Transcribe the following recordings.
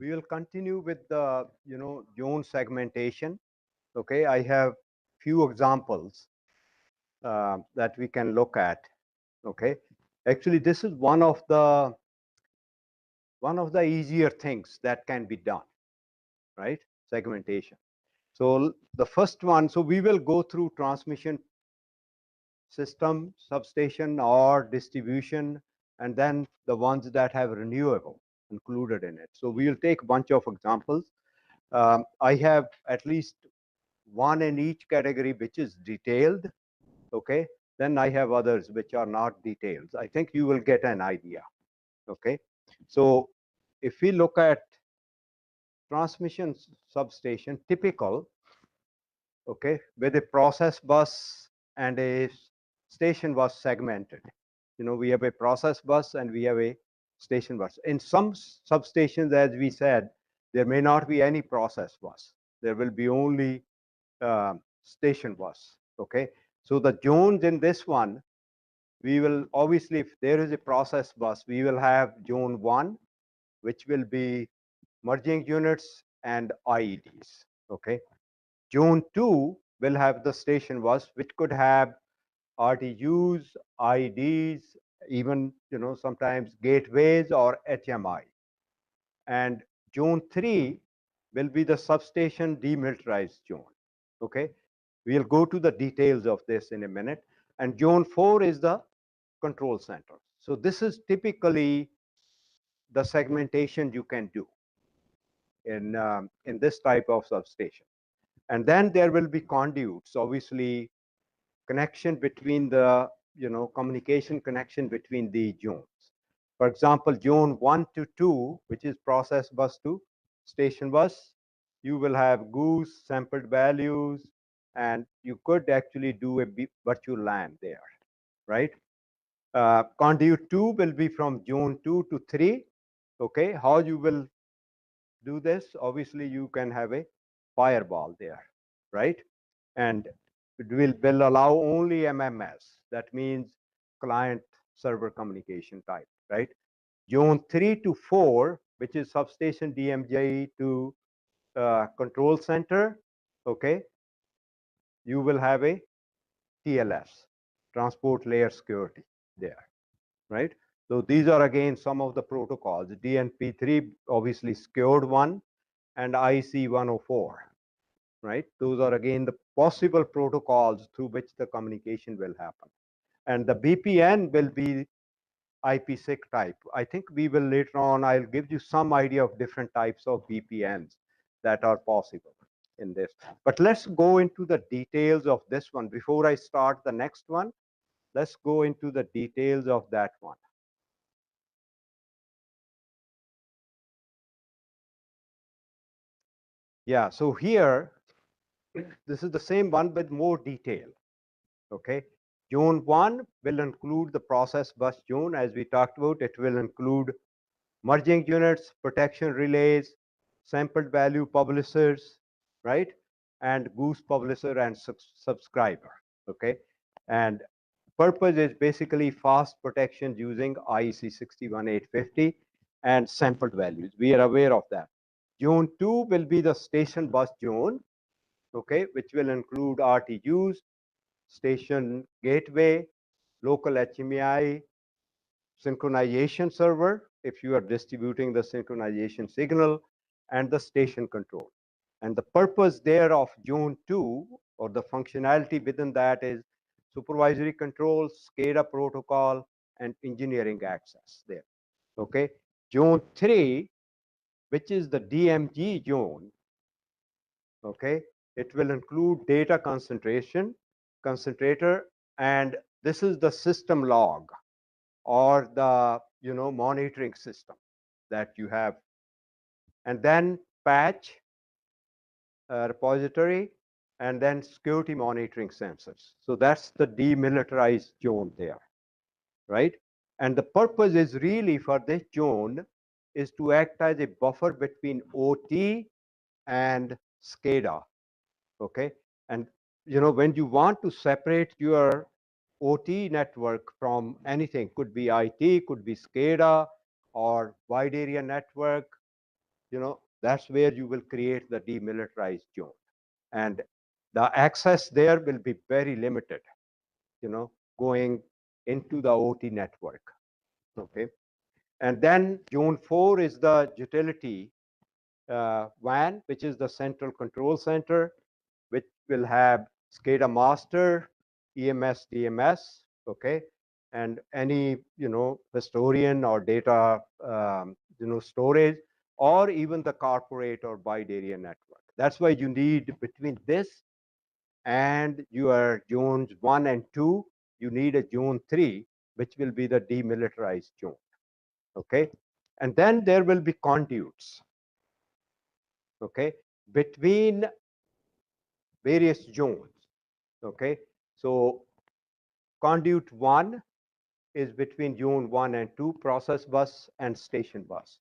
we will continue with the zone segmentation. Okay, I have few examples that we can look at. Okay, actually, this is one of the easier things that can be done, right? Segmentation. So the first one, so we will go through transmission system, substation, or distribution, and then the ones that have renewable included in it. So we will take a bunch of examples. I have at least one in each category which is detailed. Okay, then I have others which are not detailed. I think you will get an idea. Okay, so if we look at transmission substation, typical, okay, with a process bus and a station bus segmented. We have a process bus and we have a station bus. In some substations, as we said, there may not be any process bus. There will be only station bus. Okay, so the zones in this one, we will obviously, if there is a process bus, we will have zone 1, which will be merging units and IEDs. Okay, zone 2 will have the station bus, which could have RTUs, IEDs, even sometimes gateways or HMI. And zone 3 will be the substation demilitarized zone. Okay, we'll go to the details of this in a minute. And zone 4 is the control center. So this is typically the segmentation you can do in this type of substation. And then there will be conduits, obviously connection between the communication connection between the zones. For example, zone 1 to 2, which is process bus to station bus, you will have goose, sampled values, and you could actually do a virtual LAN there, right? Conduit 2 will be from zone 2 to 3. Okay, how you will do this? Obviously, you can have a firewall there, right? And it will allow only MMS. That means client server communication type, right? Zone 3 to 4, which is substation DMJ to control center, okay, you will have a TLS, transport layer security there, right? So these are again some of the protocols. DNP3, obviously secured one, and IC104, right? Those are again the possible protocols through which the communication will happen. And the BPN will be IPsec type. I think we will later on, I'll give you some idea of different types of VPNs that are possible in this. But let's go into the details of this one. Before I start the next one, let's go into the details of that one. Yeah, so here, this is the same one with more detail. Okay, zone 1 will include the process bus zone. As we talked about, it will include merging units, protection relays, sampled value publishers, right? And goose publisher and subscriber, okay? And purpose is basically fast protection using IEC 61850 and sampled values. We are aware of that. Zone 2 will be the station bus zone, okay, which will include RTUs, station gateway, local HMI, synchronization server, if you are distributing the synchronization signal, and the station control. And the purpose there of zone 2, or the functionality within that, is supervisory control, SCADA protocol, and engineering access there. Okay, zone 3, which is the DMG zone, okay, it will include data concentrator, and this is the system log or the monitoring system that you have, and then patch repository, and then security monitoring sensors. So that's the demilitarized zone there, right? And the purpose is really for this zone is to act as a buffer between OT and SCADA. Okay, and when you want to separate your OT network from anything, could be IT, could be SCADA, or wide area network, that's where you will create the demilitarized zone. And the access there will be very limited, going into the OT network. Okay. And then Zone 4 is the utility WAN, which is the central control center, which will have SCADA master, EMS, DMS, okay, and any, historian or data, storage, or even the corporate or wide area network. That's why you need between this and your zones 1 and 2, you need a zone 3, which will be the demilitarized zone. Okay. And then there will be conduits, okay, between various zones. Okay. So conduit 1 is between zone 1 and 2, process bus and station bus.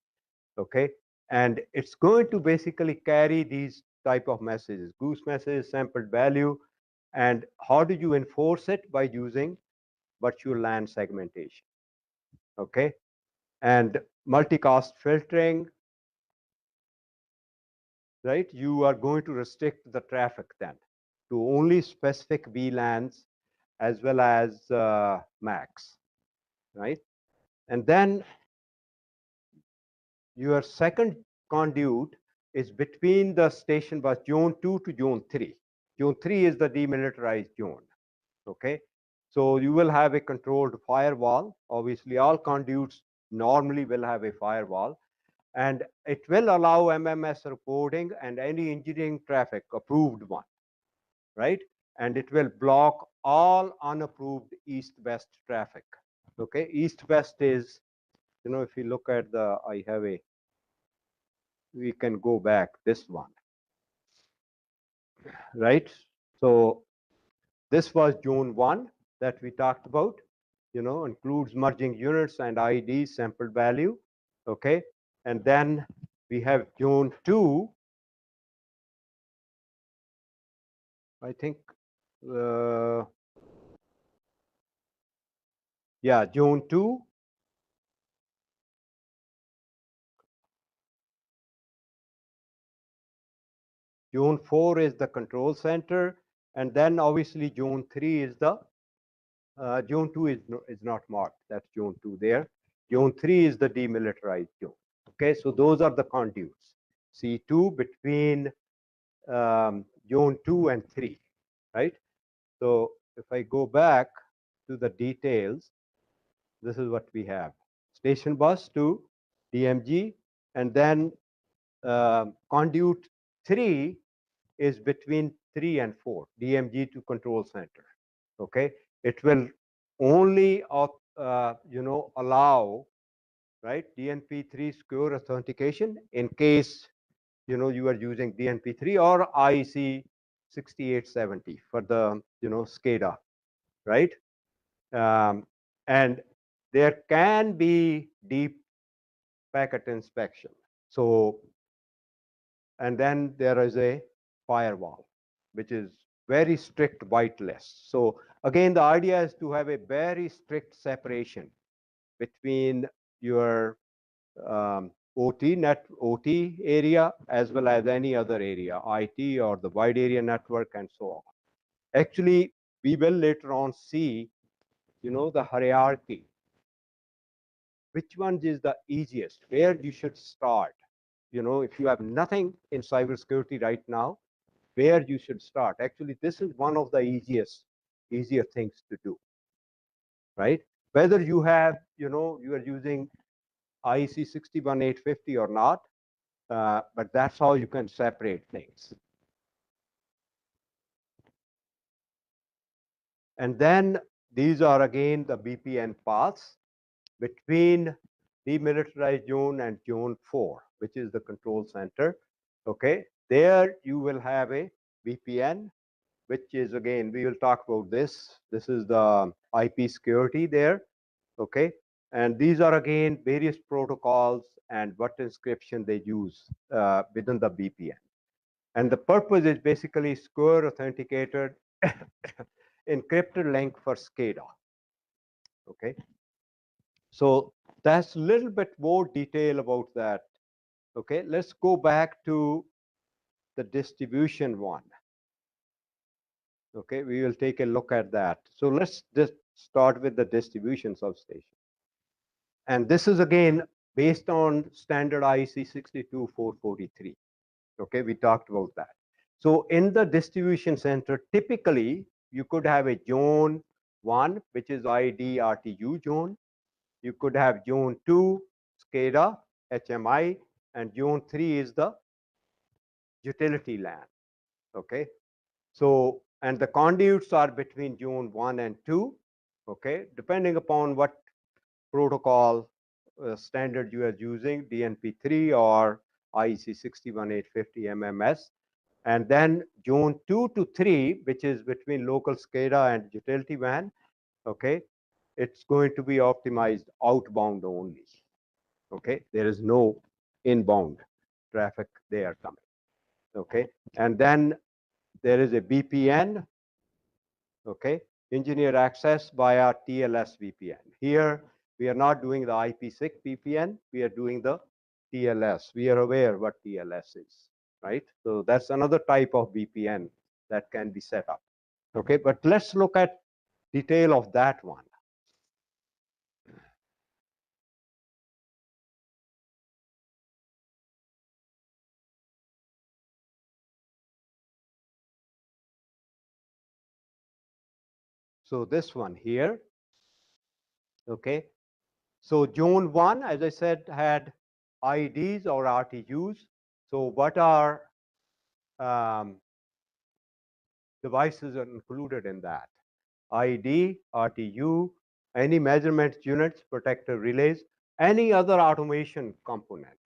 Okay. And it's going to basically carry these type of messages, goose message, sampled value. And how do you enforce it? By using virtual LAN segmentation. Okay. And multicast filtering, right? You are going to restrict the traffic then to only specific VLANs as well as MACs, right? And then your second conduit is between the station bus zone 2 to zone 3. Zone 3 is the demilitarized zone, okay? So you will have a controlled firewall. Obviously, all conduits normally will have a firewall, and it will allow MMS reporting and any engineering traffic, approved one, right? And it will block all unapproved east-west traffic, okay? East-west is, if you look at I have we can go back, this one, right? So this was zone 1 that we talked about, includes merging units and ID sampled value, okay? And then we have zone 2, I think, yeah, zone 2. Zone 4 is the control center, and then obviously zone 3 is the zone 2 is not marked. That's zone 2 there. Zone 3 is the demilitarized zone. Okay, so those are the conduits. C2 between zone 2 and 3, right? So if I go back to the details, this is what we have. Station bus to DMG, and then conduit 3 is between 3 and 4, DMG to control center. Okay, it will only allow, right, DNP3 secure authentication in case you are using DNP3 or IEC 6870 for the SCADA, right? And there can be deep packet inspection. So, and then there is a firewall, which is very strict whitelist. So again, the idea is to have a very strict separation between your OT area as well as any other area, IT or the wide area network and so on. Actually, we will later on see, the hierarchy. Which one is the easiest? Where you should start? If you have nothing in cybersecurity right now, where you should start? Actually, this is one of the easier things to do, right? Whether you have, you are using IEC 61850 or not, but that's how you can separate things. And then these are again the VPN paths between demilitarized zone and zone 4, which is the control center. Okay, there you will have a VPN, which is, again, we will talk about this. This is the IP security there. Okay, and these are again various protocols and what encryption they use within the VPN. And the purpose is basically secure authenticated encrypted link for SCADA. Okay, so that's a little bit more detail about that. Okay, let's go back to the distribution one. Okay, we will take a look at that. So let's just start with the distribution substation. And this is again based on standard IEC 62443. Okay, we talked about that. So in the distribution center, typically you could have a zone 1, which is ID RTU zone. You could have zone 2, SCADA, HMI, and zone 3 is the utility LAN. Okay, so and the conduits are between zone 1 and 2. Okay, depending upon what protocol standard you are using, DNP3 or IEC 61850 MMS. And then zone 2 to 3, which is between local SCADA and utility WAN, okay, it's going to be optimized outbound only. Okay, there is no inbound traffic there coming. Okay, and then there is a VPN, okay, engineer access via TLS VPN. Here, we are not doing the IPsec VPN, we are doing the TLS. We are aware what TLS is, right? So that's another type of VPN that can be set up. Okay, but let's look at detail of that one. So this one here, okay. So zone 1, as I said, had IDs or RTUs. So what are devices are included in that? ID, RTU, any measurement units, protector relays, any other automation component,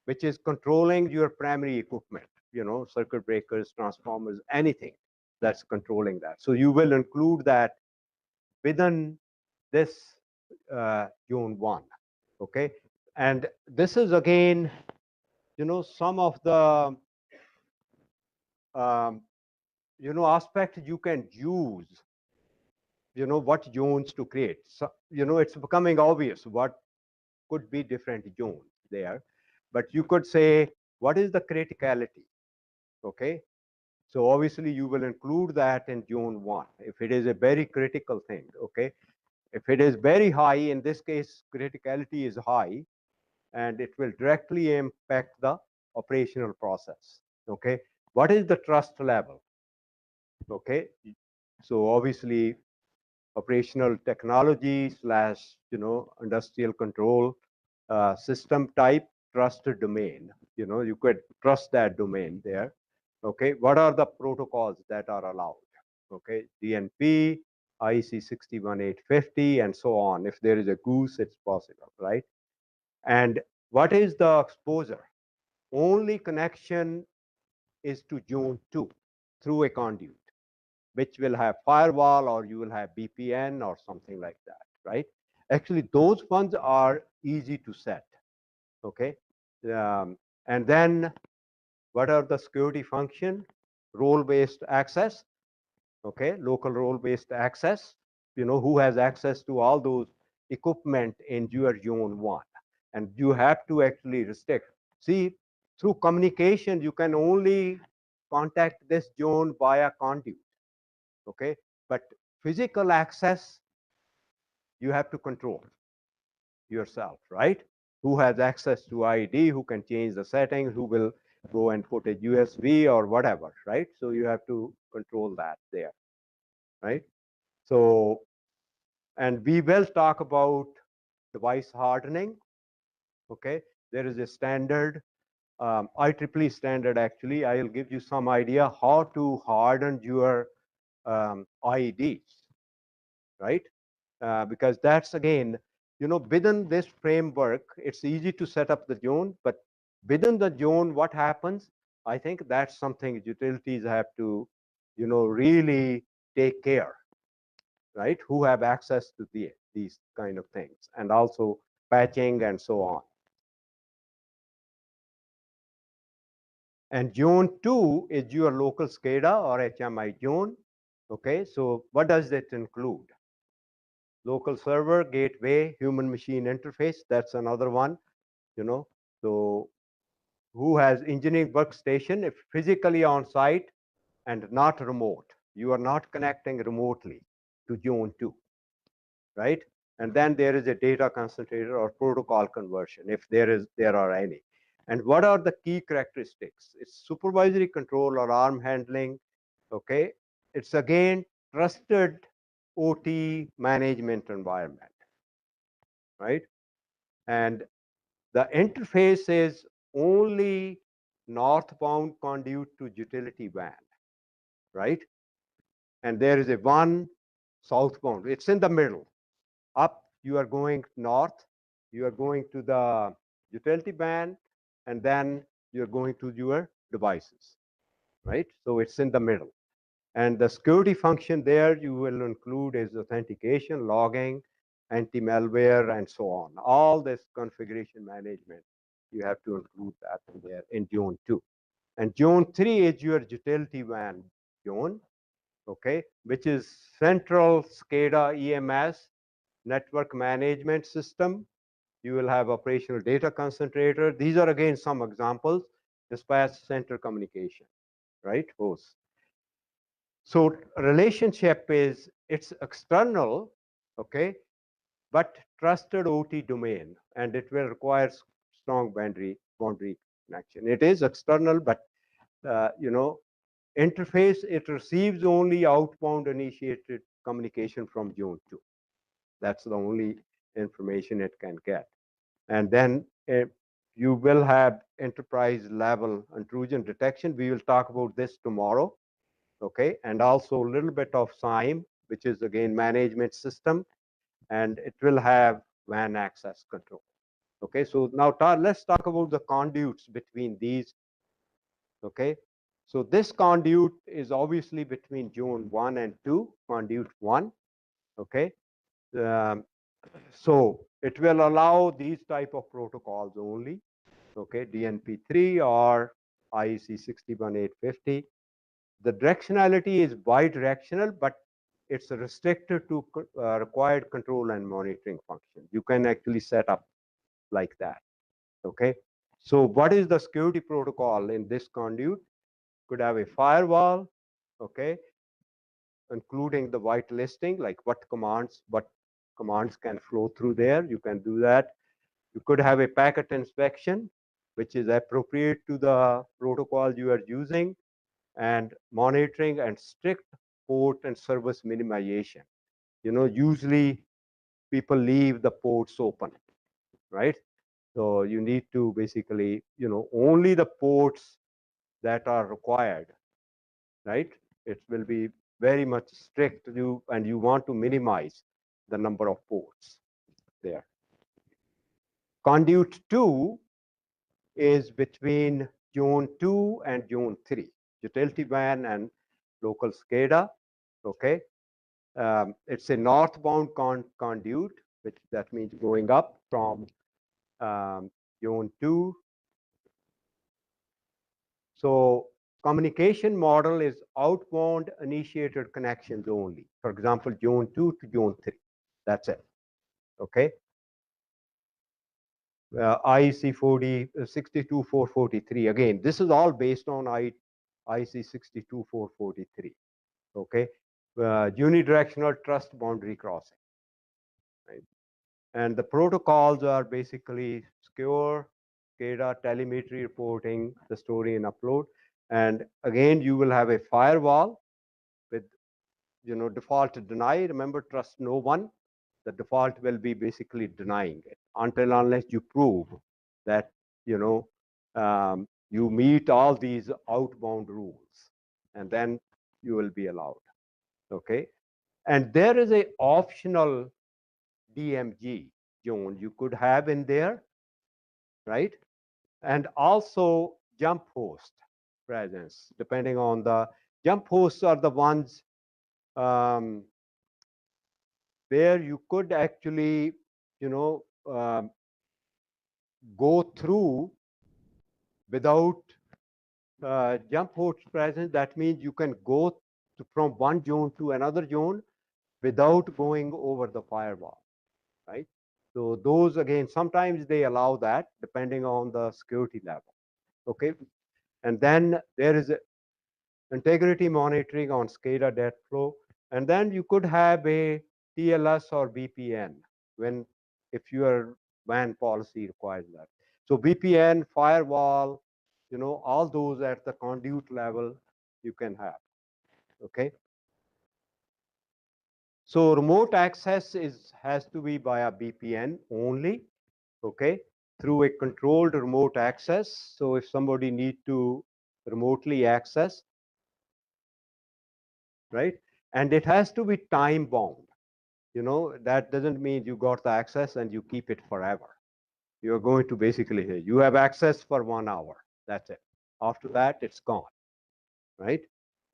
which is controlling your primary equipment, circuit breakers, transformers, anything that's controlling that. So you will include that within this zone 1, okay? And this is again, some of the, aspect you can use, what zones to create. So, it's becoming obvious what could be different zones there, but you could say, what is the criticality? Okay, so obviously you will include that in zone 1 if it is a very critical thing. Okay, if it is very high, in this case criticality is high and it will directly impact the operational process. Okay, what is the trust level? Okay, so obviously operational technology slash industrial control system type, trusted domain. You could trust that domain there. Okay, what are the protocols that are allowed? Okay, DNP, IEC 61850, and so on. If there is a goose, it's possible, right? And what is the exposure? Only connection is to zone 2 through a conduit, which will have firewall or you will have VPN or something like that, right? Actually, those ones are easy to set, okay? And then what are the security function? Role-based access, okay? Local role-based access, who has access to all those equipment in your zone 1. And you have to actually restrict. See, through communication, you can only contact this zone via conduit, okay? But physical access, you have to control yourself, right? Who has access to ID, who can change the settings, who will go and put a USB or whatever, right? So you have to control that there, right? So, and we will talk about device hardening, okay? There is a standard, IEEE standard actually. I'll give you some idea how to harden your IEDs, right? Because that's again, within this framework, it's easy to set up the zone, but within the zone, what happens? I think that's something utilities have to, really take care, right? Who have access to these kind of things, and also patching and so on. And zone 2 is your local SCADA or HMI zone. Okay, so what does it include? local server, gateway, human machine interface. That's another one, you know. So who has engineering workstation if physically on site and not remote. You are not connecting remotely to Zone 2, right? And then there is a data concentrator or protocol conversion, if there are any. And what are the key characteristics? It's supervisory control or arm handling, okay? It's again trusted OT management environment, right? And the interface is only northbound conduit to utility WAN, right? And there is a one southbound. It's in the middle. Up, you are going north, you are going to the utility band, and then you're going to your devices, right? So it's in the middle. And the security function there you will include is authentication, logging, anti-malware, and so on. All this configuration management, you have to include that in there in Zone 2. And Zone 3 is your utility WAN zone, okay, which is central SCADA EMS network management system. You will have operational data concentrator. These are again some examples. Dispatch center communication, right? Host. So relationship is it's external, okay, but trusted OT domain, and it will require strong boundary connection. It is external, but interface, it receives only outbound initiated communication from Zone 2. That's the only information it can get. And then you will have enterprise level intrusion detection. We will talk about this tomorrow, okay? And also a little bit of SIEM, which is again management system, and it will have WAN access control. Okay, so now let's talk about the conduits between these, okay? So this conduit is obviously between Zone 1 and 2, conduit 1, okay? Um, so it will allow these type of protocols only, okay, DNP3 or IEC 61850. The directionality is bidirectional, but it's restricted to required control and monitoring function. You can actually set up like that, okay? So what is the security protocol in this conduit? Could have a firewall, okay, including the whitelisting, like what commands can flow through there. You can do that. You could have a packet inspection, which is appropriate to the protocol you are using, and monitoring and strict port and service minimization. Usually people leave the ports open, right? So you need to basically, only the ports that are required, right? It will be very much strict, and you want to minimize the number of ports there. Conduit 2 is between Zone 2 and Zone 3, utility WAN and local SCADA, okay? It's a northbound conduit, which that means going up from Zone 2. So communication model is outbound initiated connections only. For example, Zone 2 to Zone 3. That's it. Okay. IEC 62443. Again, this is all based on IEC 62443. Okay. Unidirectional trust boundary crossing. Right. And the protocols are basically secure, SCADA, telemetry reporting, the story and upload. And again, you will have a firewall with default deny. Remember, trust no one. The default will be basically denying it until unless you prove that you meet all these outbound rules, and then you will be allowed. Okay, and there is a optional DMG zone you could have in there, right? And also jump host presence, depending on the jump hosts are the ones um, where you could actually, you know, um, go through without jump host presence. That means you can go from one zone to another zone without going over the firewall, right? So those again, sometimes they allow that depending on the security level. Okay. And then there is integrity monitoring on SCADA data flow. And then you could have a TLS or VPN when if your WAN policy requires that. So VPN, firewall, all those at the conduit level you can have. Okay. So remote access has to be via VPN only. Okay, through a controlled remote access. So if somebody need to remotely access, right, and it has to be time bound. That doesn't mean you got the access and you keep it forever. You're going to basically you have access for 1 hour. That's it. After that, it's gone, right?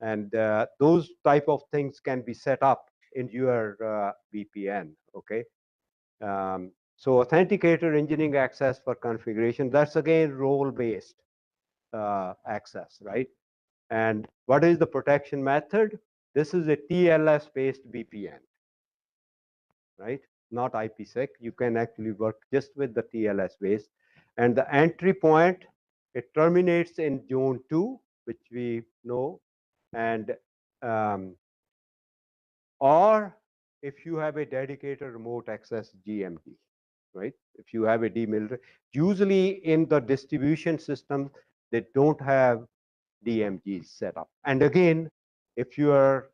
And those type of things can be set up in your VPN. Okay. So authenticator engineering access for configuration, that's again role-based access, right? And what is the protection method? This is a TLS-based VPN, right? Not IPsec. You can actually work just with the TLS base. And the entry point, it terminates in zone 2, which we know. And or if you have a dedicated remote access GMG, right? If you have a demilitarized, usually in the distribution system, they don't have DMGs set up. And again, if your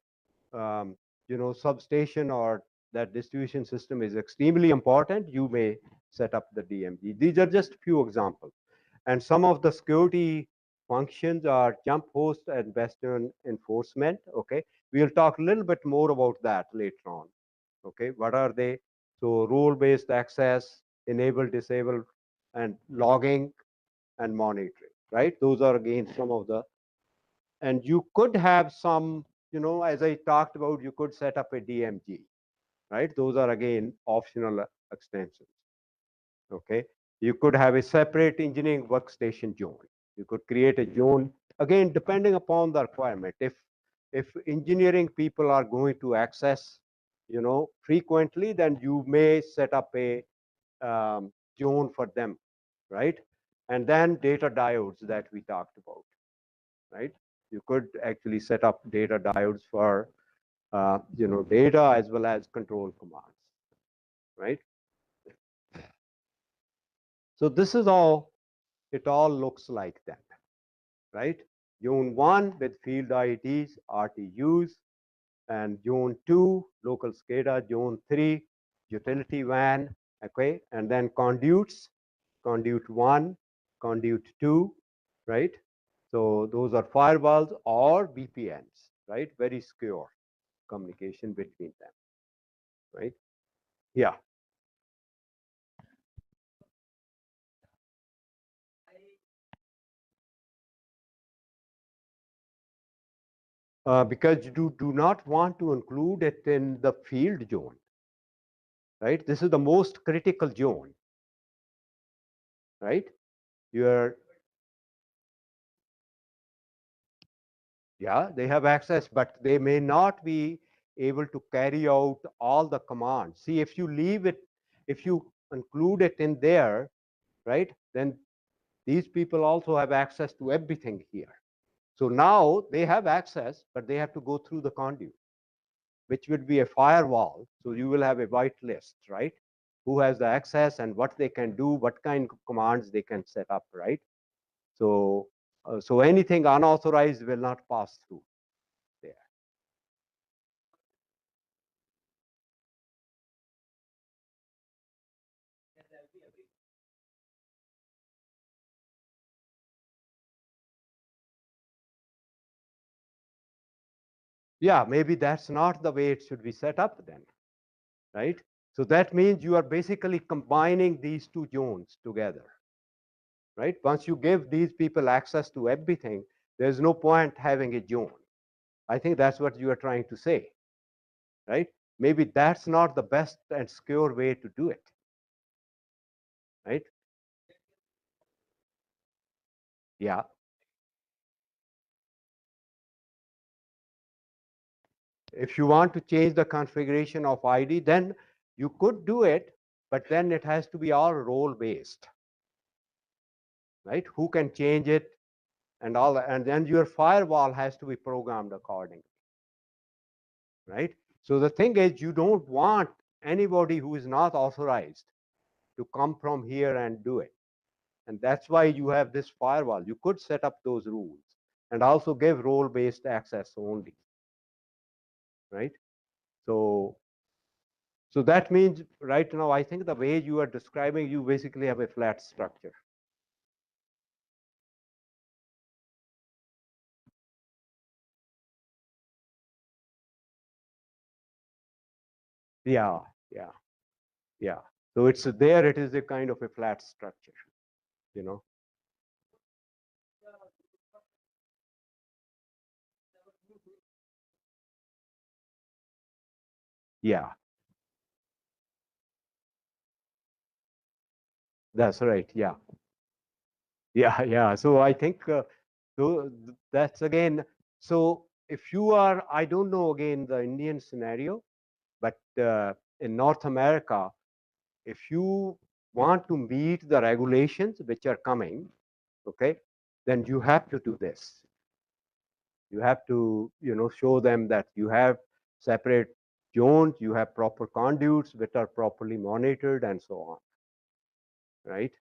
substation or that distribution system is extremely important, you may set up the DMG. These are just few examples. And some of the security functions are jump host and Western enforcement. Okay, we'll talk a little bit more about that later on. Okay, what are they? So role-based access, enable, disable, and logging and monitoring, right? Those are again some of the, and you could have some, as I talked about, you could set up a DMG, right? Those are again optional extensions. Okay, you could have a separate engineering workstation zone. You could create a zone again depending upon the requirement. If engineering people are going to access, frequently, then you may set up a zone for them, right? And then data diodes that we talked about, right? You could actually set up data diodes for data as well as control commands, right? So this is all it all looks like that, right? Zone 1 with field IDs, RTUs, and Zone 2, local SCADA, Zone 3, utility WAN, okay? And then conduits, conduit 1, conduit 2, right? So those are firewalls or VPNs, right? Very secure communication between them, right? Yeah. Because you do not want to include it in the field zone, right? This is the most critical zone, right? You're, yeah, they have access, but they may not be able to carry out all the commands. See, if you leave it, if you include it in there, right, then these people also have access to everything here. So now they have access, but they have to go through the conduit, which would be a firewall. So you will have a white list, right? Who has the access and what they can do, what kind of commands they can set up, right? So, so anything unauthorized will not pass through there. Yeah, maybe that's not the way it should be set up then, right? So that means you are basically combining these two zones together, right? Once you give these people access to everything, there's no point having a zone. I think that's what you are trying to say, right? Maybe that's not the best and secure way to do it, right? Yeah. if you want to change the configuration of ID, then you could do it, but then it has to be all role-based, right? Who can change it and all, and then your firewall has to be programmed accordingly, right? So the thing is, you don't want anybody who is not authorized to come from here and do it. And that's why you have this firewall. You could set up those rules and also give role-based access only, right? So that means right now, I think the way you are describing, you basically have a flat structure. Yeah, yeah, yeah. So it's there, it is a kind of a flat structure, you know. Yeah, that's right. Yeah, yeah, yeah. So I think so that's again. So if you are, I don't know again the Indian scenario, but in North America, if you want to meet the regulations which are coming, okay, then you have to do this. You have to, show them that you have separate zones, you have proper conduits which are properly monitored and so on, right?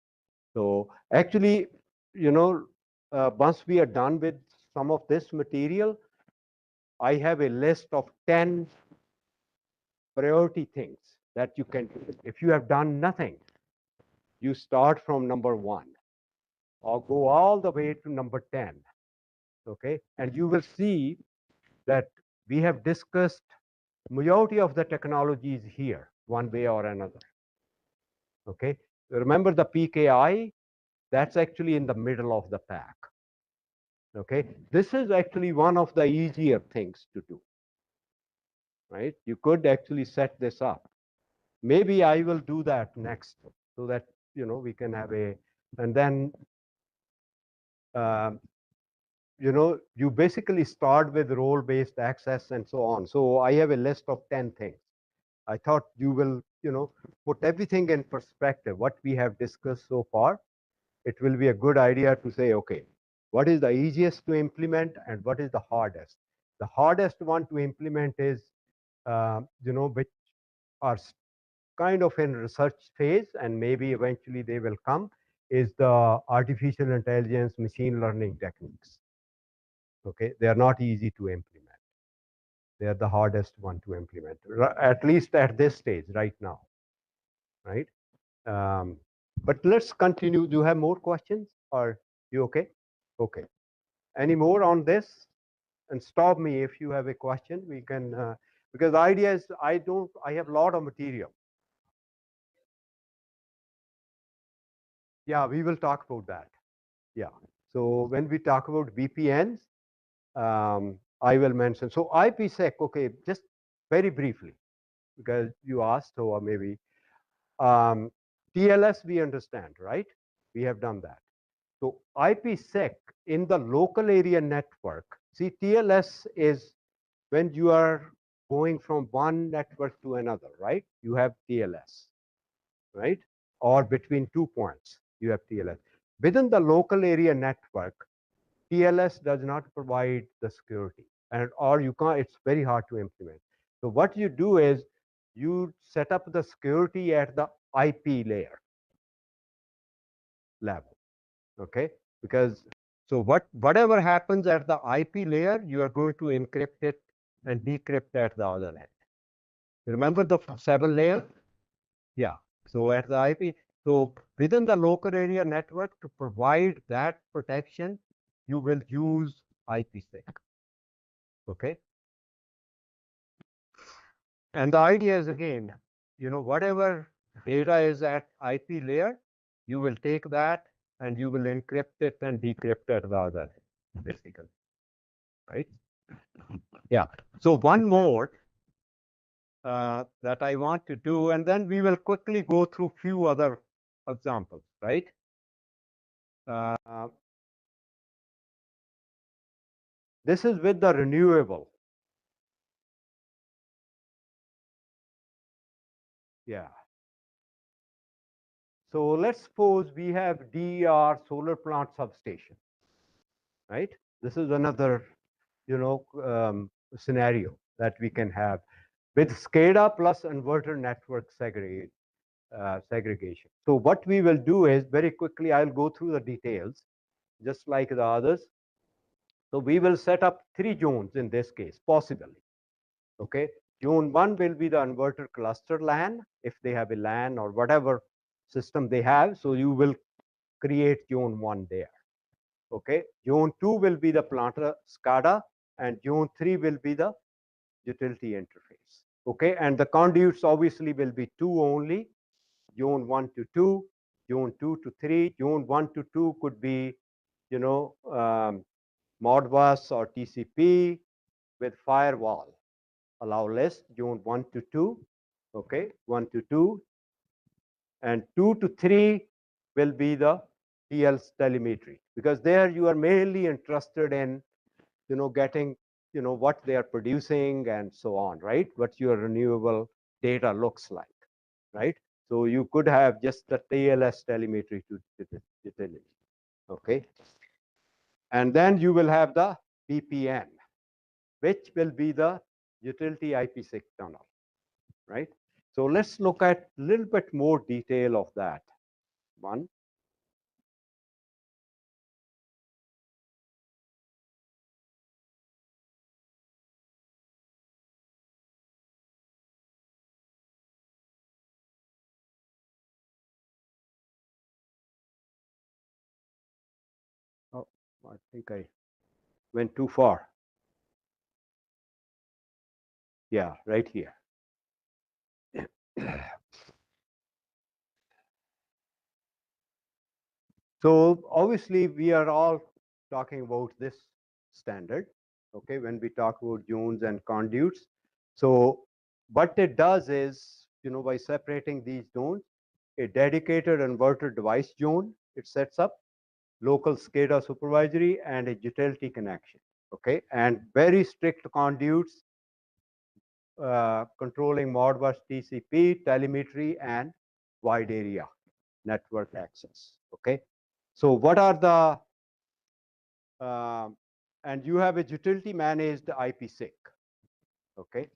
So actually, once we are done with some of this material, I have a list of 10 priority things that you can do. If you have done nothing, you start from number 1 or go all the way to number 10, okay? And you will see that we have discussed majority of the technologies here, one way or another, okay? Remember the PKI, that's actually in the middle of the pack, okay? This is actually one of the easier things to do, right? You could actually set this up. Maybe I will do that next so that, we can have and then, um, you basically start with role-based access and so on. So I have a list of 10 things. I thought you will, put everything in perspective, what we have discussed so far. It will be a good idea to say, okay, what is the easiest to implement and what is the hardest? The hardest one to implement is, which are kind of in research phase and maybe eventually they will come, is the artificial intelligence, machine learning techniques. Okay, they are not easy to implement. They are the hardest one to implement, at least at this stage right now, right? Um, but let's continue. Do you have more questions? Or you okay? Okay. Any more on this? And stop me if you have a question. We can, because the idea is I have a lot of material. Yeah, we will talk about that. Yeah. So when we talk about VPNs, I will mention. So IPsec, okay, just very briefly, because you asked, or maybe TLS we understand, right? We have done that. So IPsec in the local area network, see TLS is when you are going from one network to another, right? You have TLS, right? Or between 2 points, you have TLS. Within the local area network, TLS does not provide the security, and or you can't. It's very hard to implement. So what you do is you set up the security at the IP layer level, okay? Because so whatever happens at the IP layer, you are going to encrypt it and decrypt at the other end. Remember the 7 layer? Yeah. So at the IP, so within the local area network to provide that protection, you will use IPsec. Okay. And the idea is again, whatever data is at IP layer, you will take that and you will encrypt it and decrypt it rather, basically. Right? Yeah. So one more that I want to do, and then we will quickly go through few other examples, right? This is with the renewable. Yeah. So let's suppose we have DER solar plant substation, right? This is another, scenario that we can have with SCADA plus inverter network segregation. So what we will do is very quickly, I'll go through the details, just like the others. So we will set up 3 zones in this case, possibly. Okay, zone 1 will be the inverter cluster LAN, if they have a LAN or whatever system they have. So you will create zone 1 there. Okay, zone 2 will be the planter SCADA, and zone 3 will be the utility interface. Okay, and the conduits obviously will be 2 only, zone 1 to 2, zone 2 to 3. Zone 1 to 2 could be, Modbus or TCP with firewall. Allow less, zone 1 to 2, okay, 1 to 2, and 2 to 3 will be the TL's telemetry, because there you are mainly interested in, getting, what they are producing and so on, right? What your renewable data looks like, right? So you could have just the TLS telemetry to utility, okay? And then you will have the BPN, which will be the utility IPsec tunnel, right? So let's look at a little bit more detail of that one. Oh, I think I went too far. Yeah, right here. So obviously we are all talking about this standard, okay, when we talk about zones and conduits. So what it does is, by separating these zones, a dedicated inverter device zone, it sets up local SCADA supervisory and a utility connection, okay, and very strict conduits controlling Modbus TCP, telemetry, and wide area network access, okay. So what are the and you have a utility managed IPsec, okay?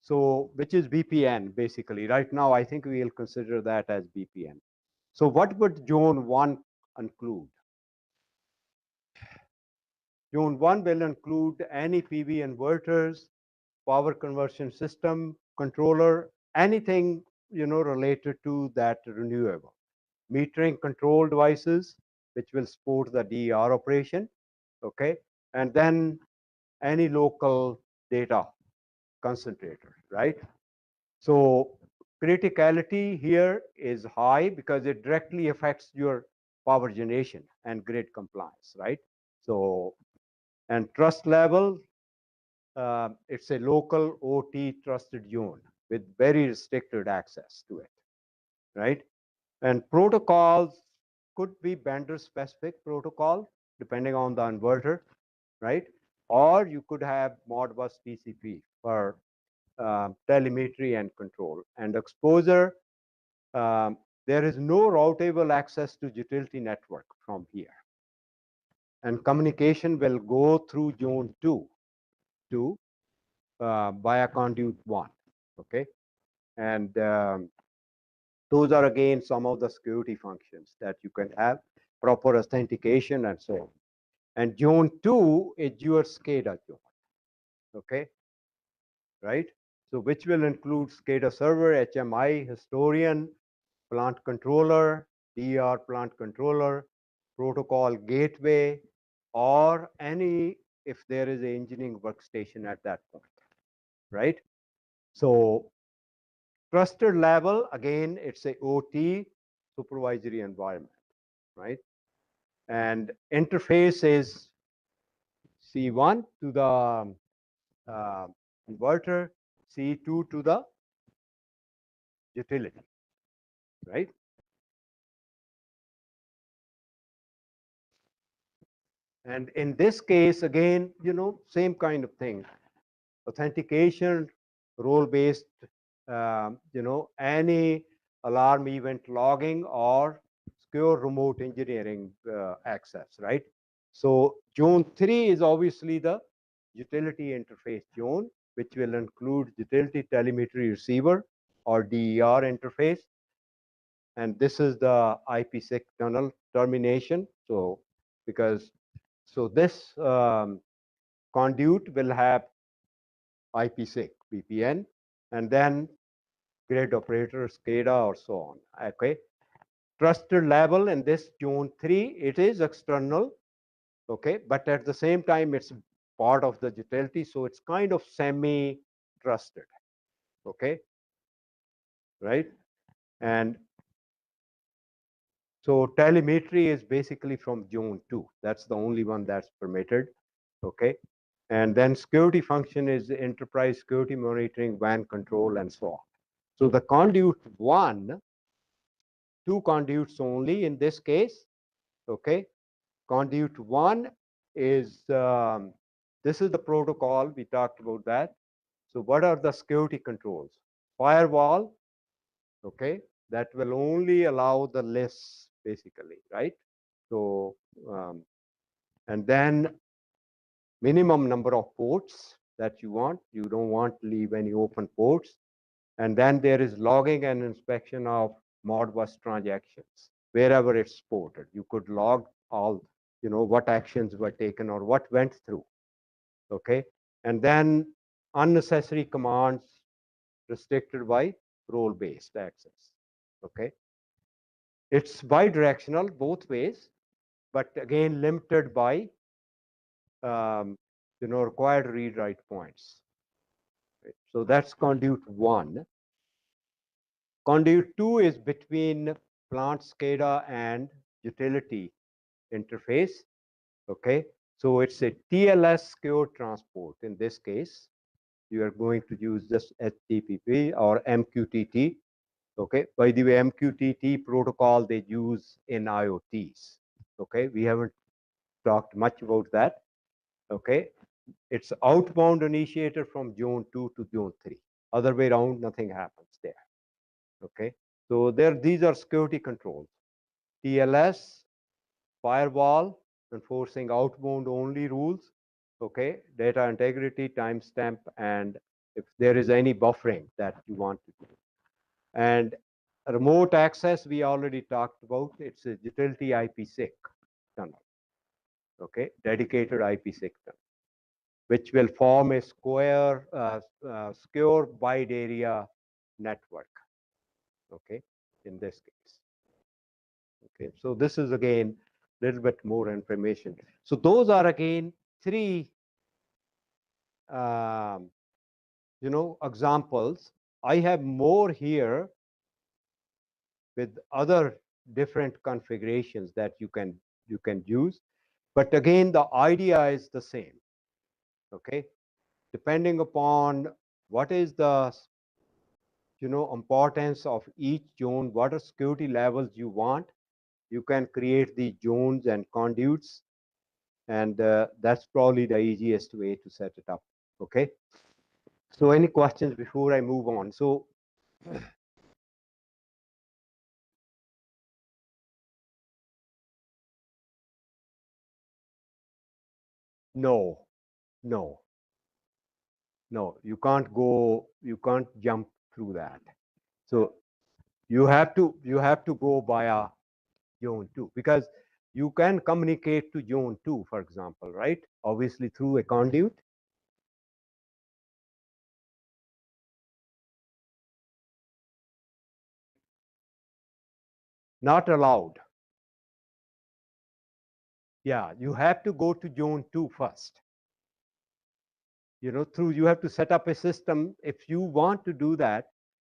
So which is VPN basically. Right now, I think we will consider that as VPN. So what would zone 1 include? Zone 1 will include any PV inverters, power conversion system, controller, anything related to that renewable. Metering control devices, which will support the DER operation, okay? And then any local data concentrator, right? So criticality here is high because it directly affects your power generation and grid compliance, right? So, and trust level, it's a local OT trusted zone with very restricted access to it, right? And protocols could be vendor specific protocol depending on the inverter, right? Or you could have Modbus TCP for telemetry and control. And exposure, there is no routable access to utility network from here. And communication will go through zone 2 to via conduit 1, okay? And those are again some of the security functions that you can have, proper authentication and so on. And zone 2 is your SCADA zone, okay? Right? So which will include SCADA server, HMI, historian, plant controller, DR plant controller, protocol gateway, or any if there is an engineering workstation at that point, right? So trusted level, again, it's a OT supervisory environment, right? And interface is C1 to the inverter, C2 to the utility, right? And in this case, again, same kind of thing. Authentication, role-based any alarm event logging or secure remote engineering access, right? So zone 3 is obviously the utility interface zone, which will include utility telemetry receiver or DER interface. And this is the IPsec tunnel termination. So this conduit will have IPsec VPN, and then grid operator, SCADA, or so on. Okay. Trusted level in this zone 3, it is external, okay, but at the same time, it's part of the utility, so it's kind of semi-trusted, okay, right? And so telemetry is basically from zone 2. That's the only one that's permitted, okay? And then security function is enterprise security monitoring, WAN control, and so on. So the conduit 1, 2 conduits only in this case, okay? Conduit 1 is, this is the protocol, we talked about that. So what are the security controls? Firewall, okay, that will only allow the lists basically, right? So, and then minimum number of ports that you want. You don't want to leave any open ports. And then there is logging and inspection of Modbus transactions wherever it's supported. You could log all, what actions were taken or what went through, okay? And then unnecessary commands restricted by role-based access, okay? It's bidirectional both ways, but again limited by required read-write points. Right? So that's conduit 1. Conduit 2 is between plant SCADA and utility interface. Okay, so it's a TLS secure transport. In this case, you are going to use just HTTP or MQTT. Okay, by the way, MQTT protocol they use in IoTs. Okay, we haven't talked much about that. Okay, it's outbound initiator from zone 2 to zone 3. Other way around, nothing happens there. Okay, so these are security controls. TLS, firewall, enforcing outbound only rules. Okay, data integrity, timestamp, and if there is any buffering that you want to do. And remote access, we already talked about. It's a utility IPsec tunnel. Okay, dedicated IPsec tunnel, which will form a secure wide area network. Okay, in this case. Okay, so this is again a little bit more information. So those are again 3, examples. I have more here with other different configurations that you can use, but again the idea is the same. Okay, depending upon what is the importance of each zone, what are security levels you want, you can create the zones and conduits, and that's probably the easiest way to set it up. Okay, so any questions before I move on? So no, no, you can't jump through that. So you have to go via zone 2, because you can communicate to zone 2, for example, right? Obviously through a conduit. Not allowed. Yeah, you have to go to zone 2 first. You have to set up a system. If you want to do that,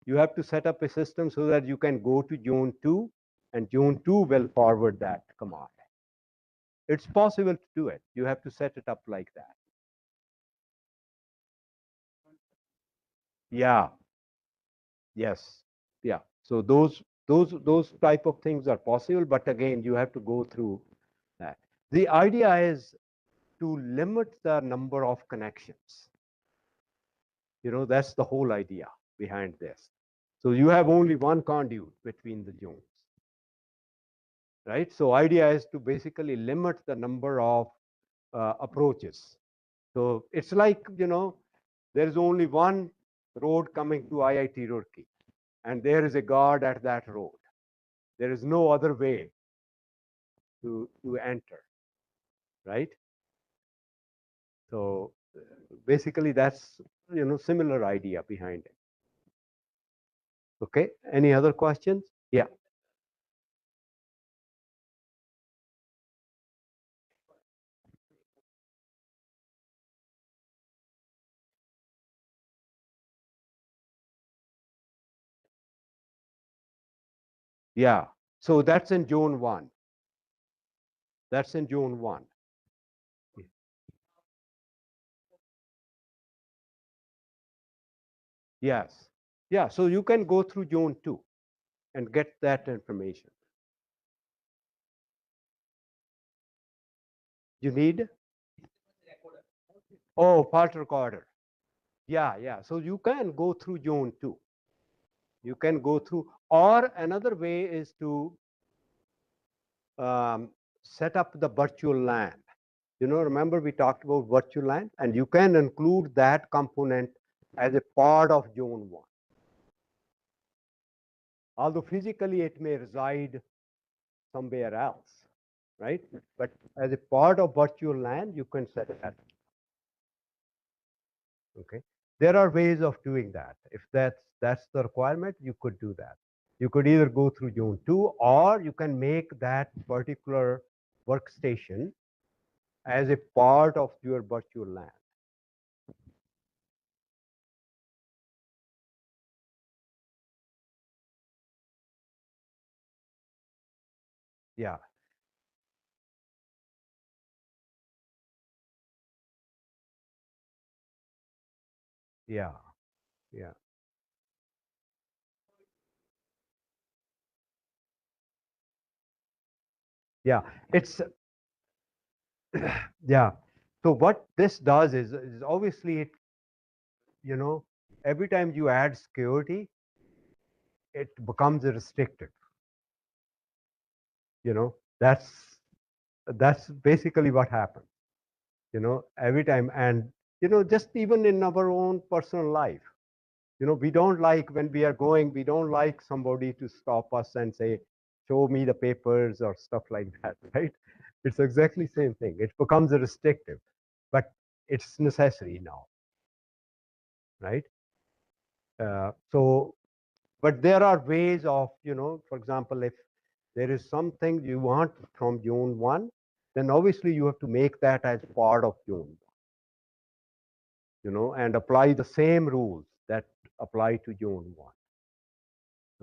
you have to set up a system so that you can go to zone 2, and zone 2 will forward that command. It's possible to do it. You have to set it up like that. Yeah. Yes. Yeah. So those type of things are possible, but again, you have to go through that. The idea is to limit the number of connections. That's the whole idea. behind this. So you have only one conduit between the zones, right? So idea is to basically limit the number of approaches. So it's like, there is only one road coming to IIT Roorkee, and there is a guard at that road. There is no other way to enter, right? So basically that's, similar idea behind it. Okay, any other questions? Yeah. Yeah. So that's in Zone 1. That's in Zone 1. Yes. Yeah. So you can go through Zone 2 and get that information. You need? Oh, fault recorder. Yeah, yeah. So you can go through Zone 2. You can go through, or another way is to set up the virtual LAN. Remember we talked about virtual LAN, and you can include that component as a part of Zone 1. Although physically it may reside somewhere else, right? But as a part of virtual LAN, you can set it up. Okay. There are ways of doing that. If that's the requirement, you could do that. You could either go through Zone 2, or you can make that particular workstation as a part of your virtual LAN. Yeah. Yeah. Yeah. Yeah. It's yeah. So what this does is obviously it, every time you add security, it becomes restricted. That's basically what happens. Every time, and just even in our own personal life, we don't like, when we are going, we don't like somebody to stop us and say, show me the papers or stuff like that, right? It's exactly same thing. It becomes restrictive, but it's necessary now, right? So but there are ways of, for example, if there is something you want from Zone 1, then obviously you have to make that as part of Zone 1, and apply the same rules that apply to Zone 1.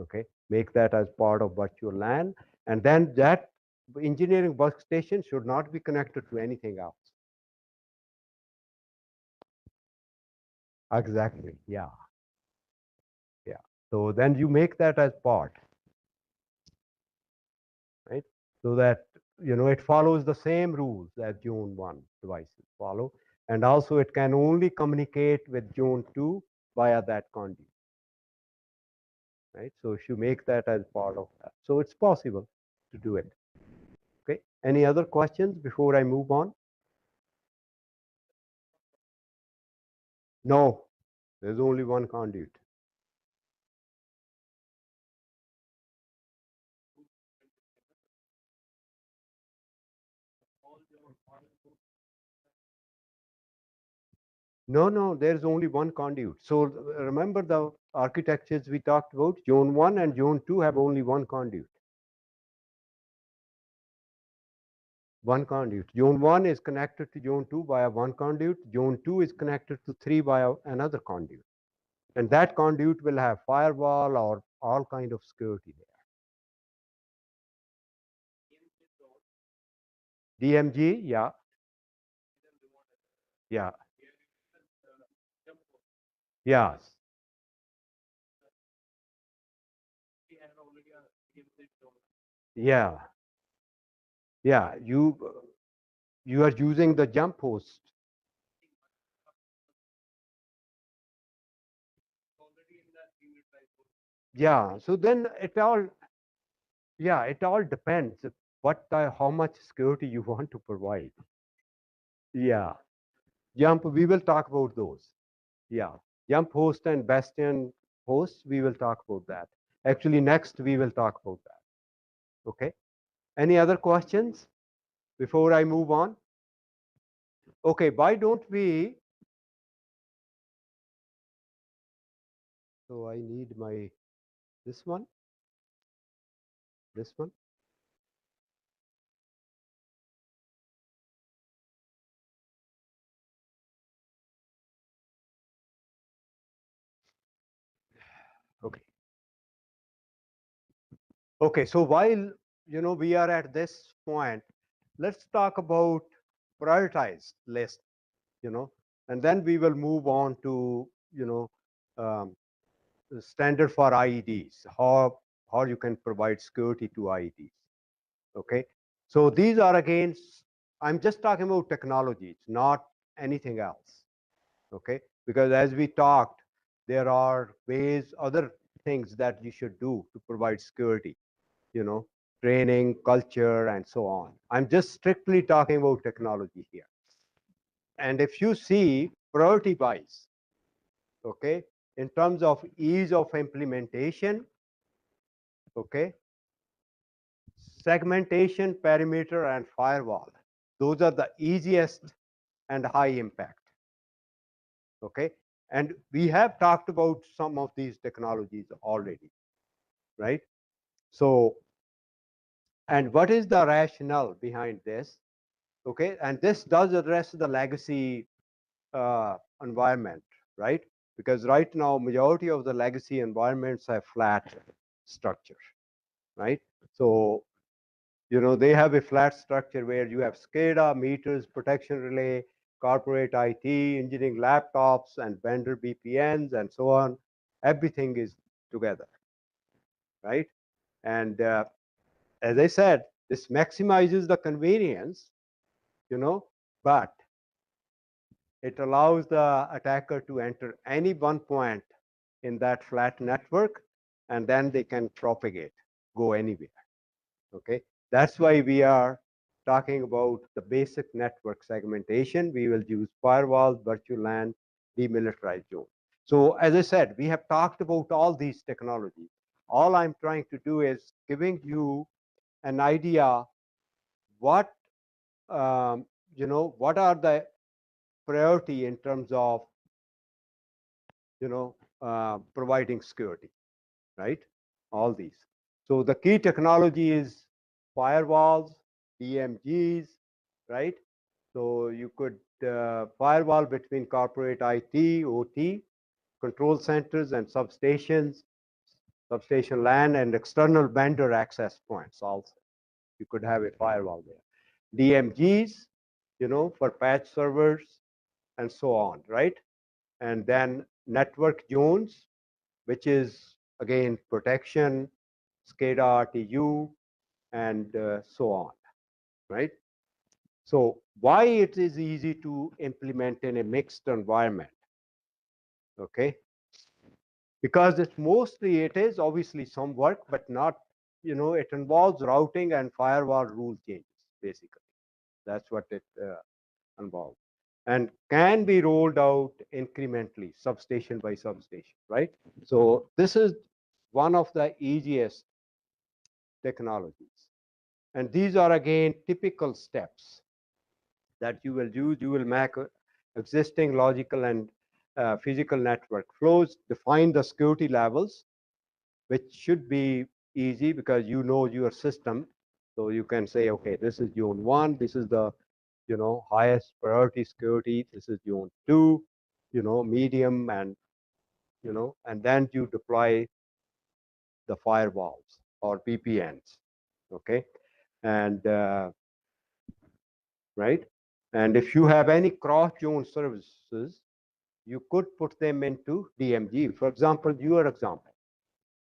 Okay, make that as part of virtual LAN, and then that engineering workstation should not be connected to anything else. Exactly. Yeah. Yeah. So then you make that as part, right? So that, it follows the same rules that Zone 1 devices follow. And also it can only communicate with Zone 2 via that conduit, right? So if you make that as part of that, so it's possible to do it. Okay. Any other questions before I move on? No, there's only one conduit. No, no, there's only one conduit. So remember the architectures we talked about, Zone 1 and Zone 2 have only one conduit. One conduit. Zone 1 is connected to Zone 2 via one conduit. Zone 2 is connected to 3 via another conduit. And that conduit will have firewall or all kind of security there. DMG, yeah. Yeah. Yes. Yeah. Yeah. You are using the jump host. Yeah, so then it all, yeah, it all depends how much security you want to provide. Yeah, jump, we will talk about those. Yeah, jump host and bastion hosts, we will talk about that. Actually, next we will talk about that. Okay. Any other questions before I move on? Okay, why don't we? So I need my this one, this one. Okay. Okay, so while we are at this point, let's talk about prioritized list, and then we will move on to um, the standard for IEDs, how you can provide security to IEDs. Okay, so these are again, I'm just talking about technology, it's not anything else. Okay, because as we talked, there are ways, other things that you should do to provide security, training, culture, and so on. I'm just strictly talking about technology here. And if you see priority wise, okay, in terms of ease of implementation, okay, segmentation, perimeter, and firewall, those are the easiest and high impact. Okay, and we have talked about some of these technologies already, right? So, and what is the rationale behind this? Okay, and this does address the legacy environment, right? Because right now, majority of the legacy environments have flat structure, right? So, they have a flat structure where you have SCADA, meters, protection relay, corporate IT, engineering laptops, and vendor VPNs, and so on. Everything is together, right? And as I said, this maximizes the convenience, but it allows the attacker to enter any one point in that flat network, and then they can propagate, go anywhere. Okay, that's why we are talking about the basic network segmentation. We will use firewalls, virtual LAN, demilitarized zone. So as I said, we have talked about all these technologies. All I'm trying to do is giving you an idea what what are the priority in terms of providing security, right? All these. So the key technology is firewalls, DMGs, right? So you could firewall between corporate IT, OT, control centers and substations, substation LAN, and external vendor access points also. You could have a firewall there. DMGs, for patch servers and so on, right? And then network zones, which is again protection, SCADA, RTU, and so on, right? So why it is easy to implement in a mixed environment, okay? Because it is obviously some work, but not, it involves routing and firewall rule changes, basically. That's what it involves. And can be rolled out incrementally, substation by substation, right? So this is one of the easiest technologies. And these are again typical steps that you will use. You will make existing logical and physical network flows, define the security levels, which should be easy because you know your system. So you can say, okay, this is zone 1, this is the highest priority security, this is zone 2, medium, and then you deploy the firewalls or VPNs, okay? And right? And if you have any cross-zone services, you could put them into DMG. For example, your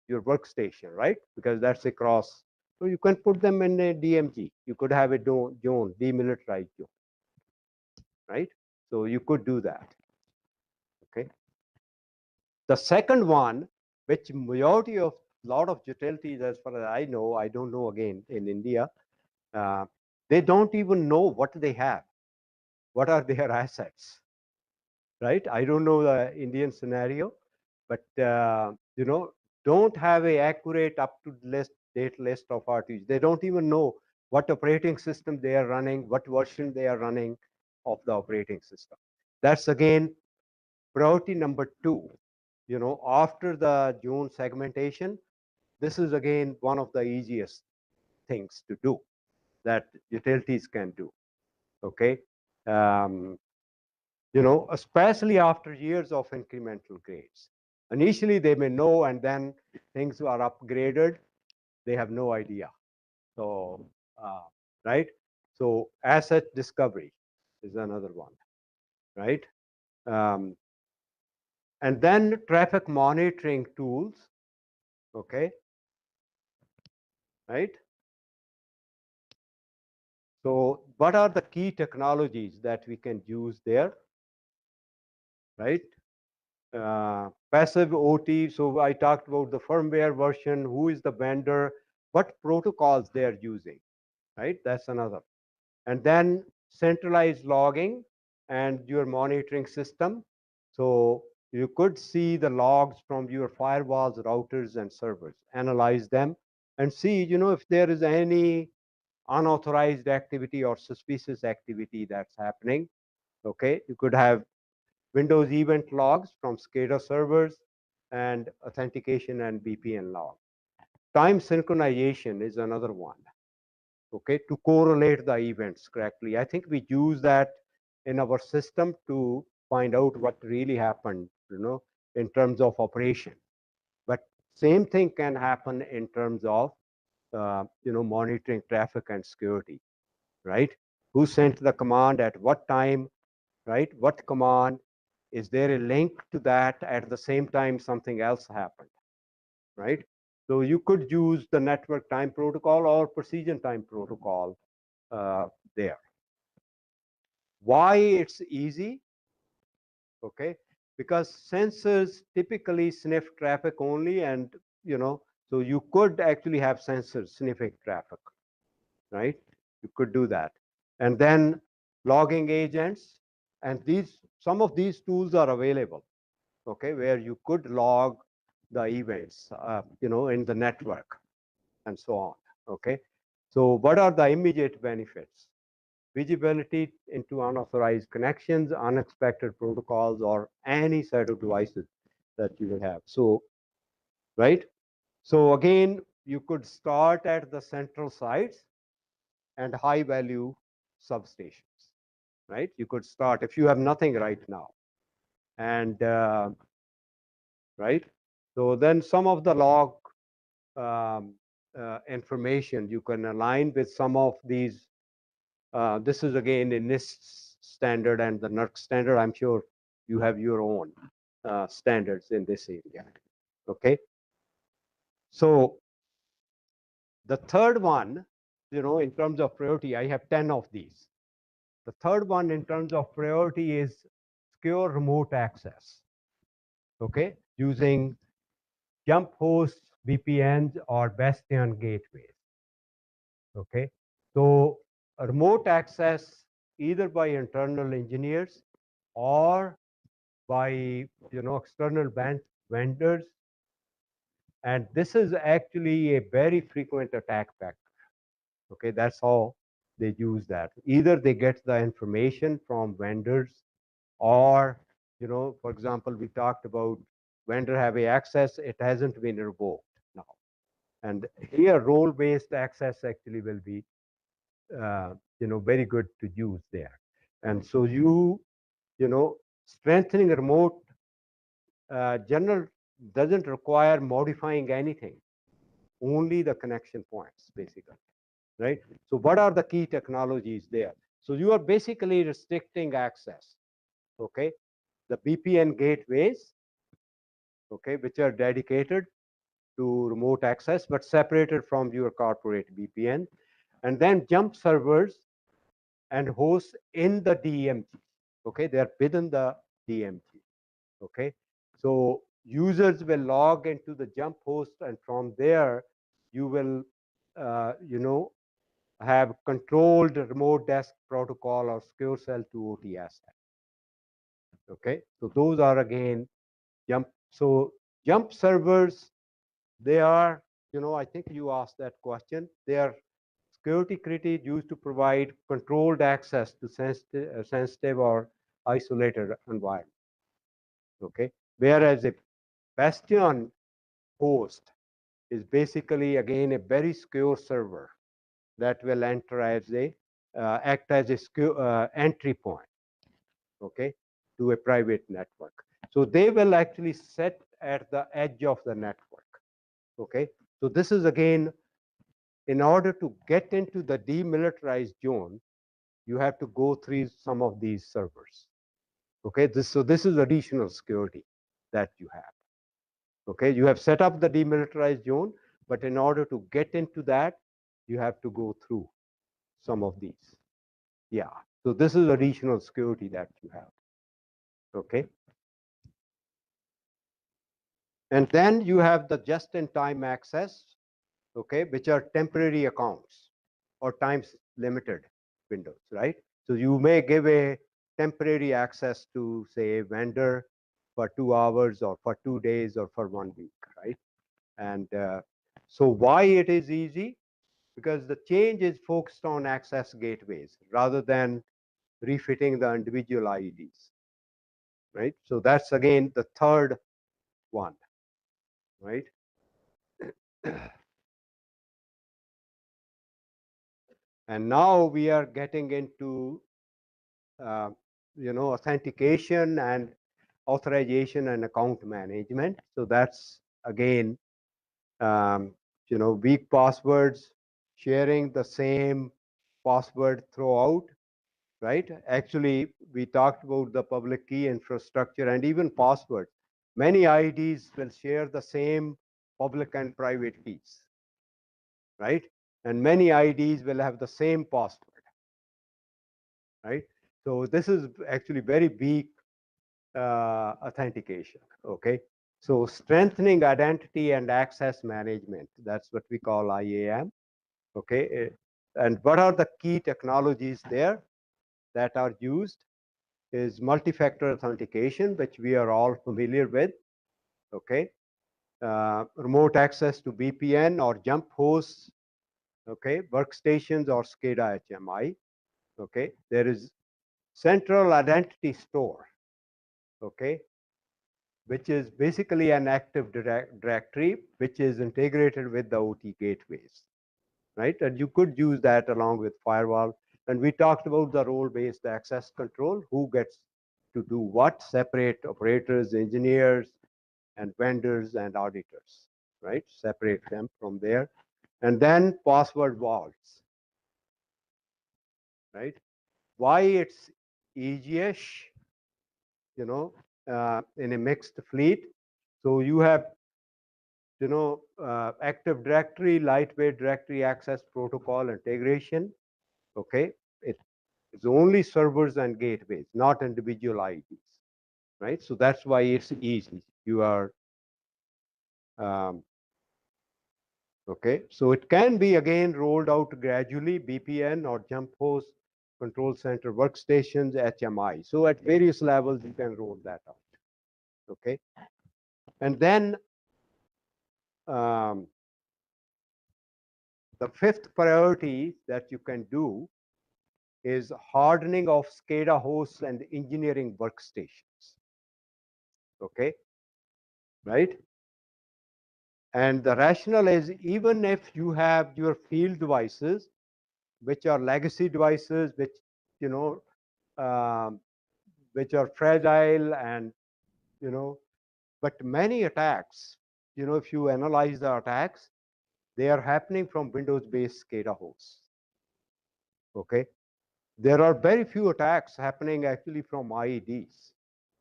workstation, right? Because that's a cross. So you can put them in a DMG. You could have a zone, demilitarized zone, right? So you could do that, okay? The second one which majority of lot of utilities, as far as I know, I don't know again in India, uh, they don't even know what they have, what are their assets, right? I don't know the Indian scenario, but don't have a accurate up to date list of RTUs. They don't even know what operating system they are running, what version they are running of the operating system. That's again priority number 2. After the zone segmentation, this is again one of the easiest things to do that utilities can do. Okay. Um, especially after years of incremental grades. Initially, they may know, and then things are upgraded. They have no idea. So, right? So, asset discovery is another one, right? Um, and then traffic monitoring tools, okay, right? So, what are the key technologies that we can use there, right? Passive OT, so I talked about the firmware version, who is the vendor, what protocols they are using, right? That's another. And then centralized logging and your monitoring system. So you could see the logs from your firewalls, routers, and servers, analyze them, and see, if there is any unauthorized activity or suspicious activity that's happening. Okay, you could have Windows event logs from SCADA servers, and authentication and VPN log. Time synchronization is another one, okay, to correlate the events correctly. I think we use that in our system to find out what really happened, in terms of operation. But same thing can happen in terms of, monitoring traffic and security, right? Who sent the command at what time, right? What command? Is there a link to that at the same time something else happened, right? So you could use the network time protocol or precision time protocol there. Why it's easy? Okay, because sensors typically sniff traffic only, and so you could actually have sensors sniffing traffic, right? You could do that. And then logging agents, and some of these tools are available, okay, where you could log the events, in the network and so on, okay? So what are the immediate benefits? Visibility into unauthorized connections, unexpected protocols, or any set of devices that you will have. So, right? So again, you could start at the central sites and high value substations, right? You could start if you have nothing right now. And, right? So then some of the log information you can align with some of these. This is again a NIST standard and the NERC standard. I'm sure you have your own standards in this area. Okay. So the third one, in terms of priority, I have 10 of these. The third one in terms of priority is secure remote access. Okay, using jump hosts, VPNs, or bastion gateways. Okay, so remote access either by internal engineers or by external vendors, and this is actually a very frequent attack vector. Okay, that's how they use that. Either they get the information from vendors, or for example, we talked about vendor having access, it hasn't been revoked now, and here role-based access actually will be very good to use there. And so strengthening remote general doesn't require modifying anything, only the connection points, basically, right? So what are the key technologies there? So you are basically restricting access, okay? The VPN gateways, okay, which are dedicated to remote access, but separated from your corporate VPN, and then jump servers and hosts in the DMZ, okay? They are within the DMZ, okay? So users will log into the jump host, and from there you will, have controlled remote desk protocol or secure cell to OT asset. Okay, so those are again jump. So jump servers, they are, I think you asked that question. They are security critical, used to provide controlled access to sensitive or isolated environment. Okay, whereas a Bastion host is basically again a very secure server that will enter as a act as a secure entry point, okay, to a private network. So they will actually sit at the edge of the network. Okay, so this is again, in order to get into the demilitarized zone, you have to go through some of these servers. Okay, so this is additional security that you have. Okay, you have set up the demilitarized zone, but in order to get into that, you have to go through some of these. Yeah, so this is additional security that you have. Okay, and then you have the just-in-time access, okay, which are temporary accounts or times limited windows, right? So you may give a temporary access to, say, a vendor for 2 hours or for 2 days or for 1 week, right? And so why it is easy? Because the change is focused on access gateways rather than refitting the individual IEDs, right? So that's again the third one, right? And now we are getting into uh, authentication and authorization and account management. So that's again, weak passwords, sharing the same password throughout, right? Actually, we talked about the public key infrastructure and even passwords. Many IDs will share the same public and private keys, right? And many IDs will have the same password, right? So this is actually very weak authentication, okay? So strengthening identity and access management, that's what we call IAM, okay? And what are the key technologies there that are used is multi-factor authentication, which we are all familiar with, okay? Remote access to VPN or jump hosts, okay? Workstations or SCADA HMI, okay? There is central identity store, okay, which is basically an active directory which is integrated with the OT gateways, right? And you could use that along with firewall. And we talked about the role-based access control, who gets to do what, separate operators, engineers, and vendors and auditors, right? Separate them from there. And then password vaults, right? Why it's easy-ish, in a mixed fleet. So you have, Active Directory, lightweight directory access protocol integration. Okay, it's only servers and gateways, not individual IDs, right? So that's why it's easy. You are okay. So it can be again rolled out gradually, BPN or jump host, control center workstations, HMI. So at various levels, you can roll that out. Okay, and then um, the fifth priority that you can do is hardening of SCADA hosts and engineering workstations. Okay, right? And the rationale is, even if you have your field devices, which are legacy devices, which, you know, um, which are fragile and, but many attacks, if you analyze the attacks, they are happening from Windows-based SCADA hosts. Okay, there are very few attacks happening actually from IEDs,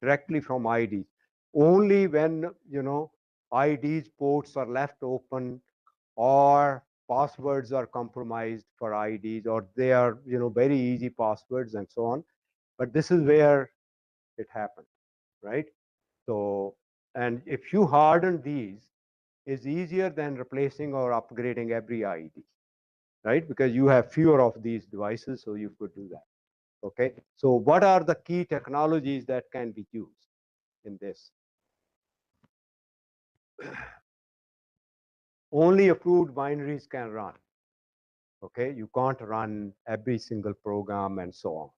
directly from IEDs. Only when, IEDs ports are left open or passwords are compromised for IEDs, or they are, very easy passwords and so on. But this is where it happened, right? So And if you harden these, it's easier than replacing or upgrading every IED, right? Because you have fewer of these devices, so you could do that. Okay. So what are the key technologies that can be used in this? Only approved binaries can run. Okay. You can't run every single program and so on,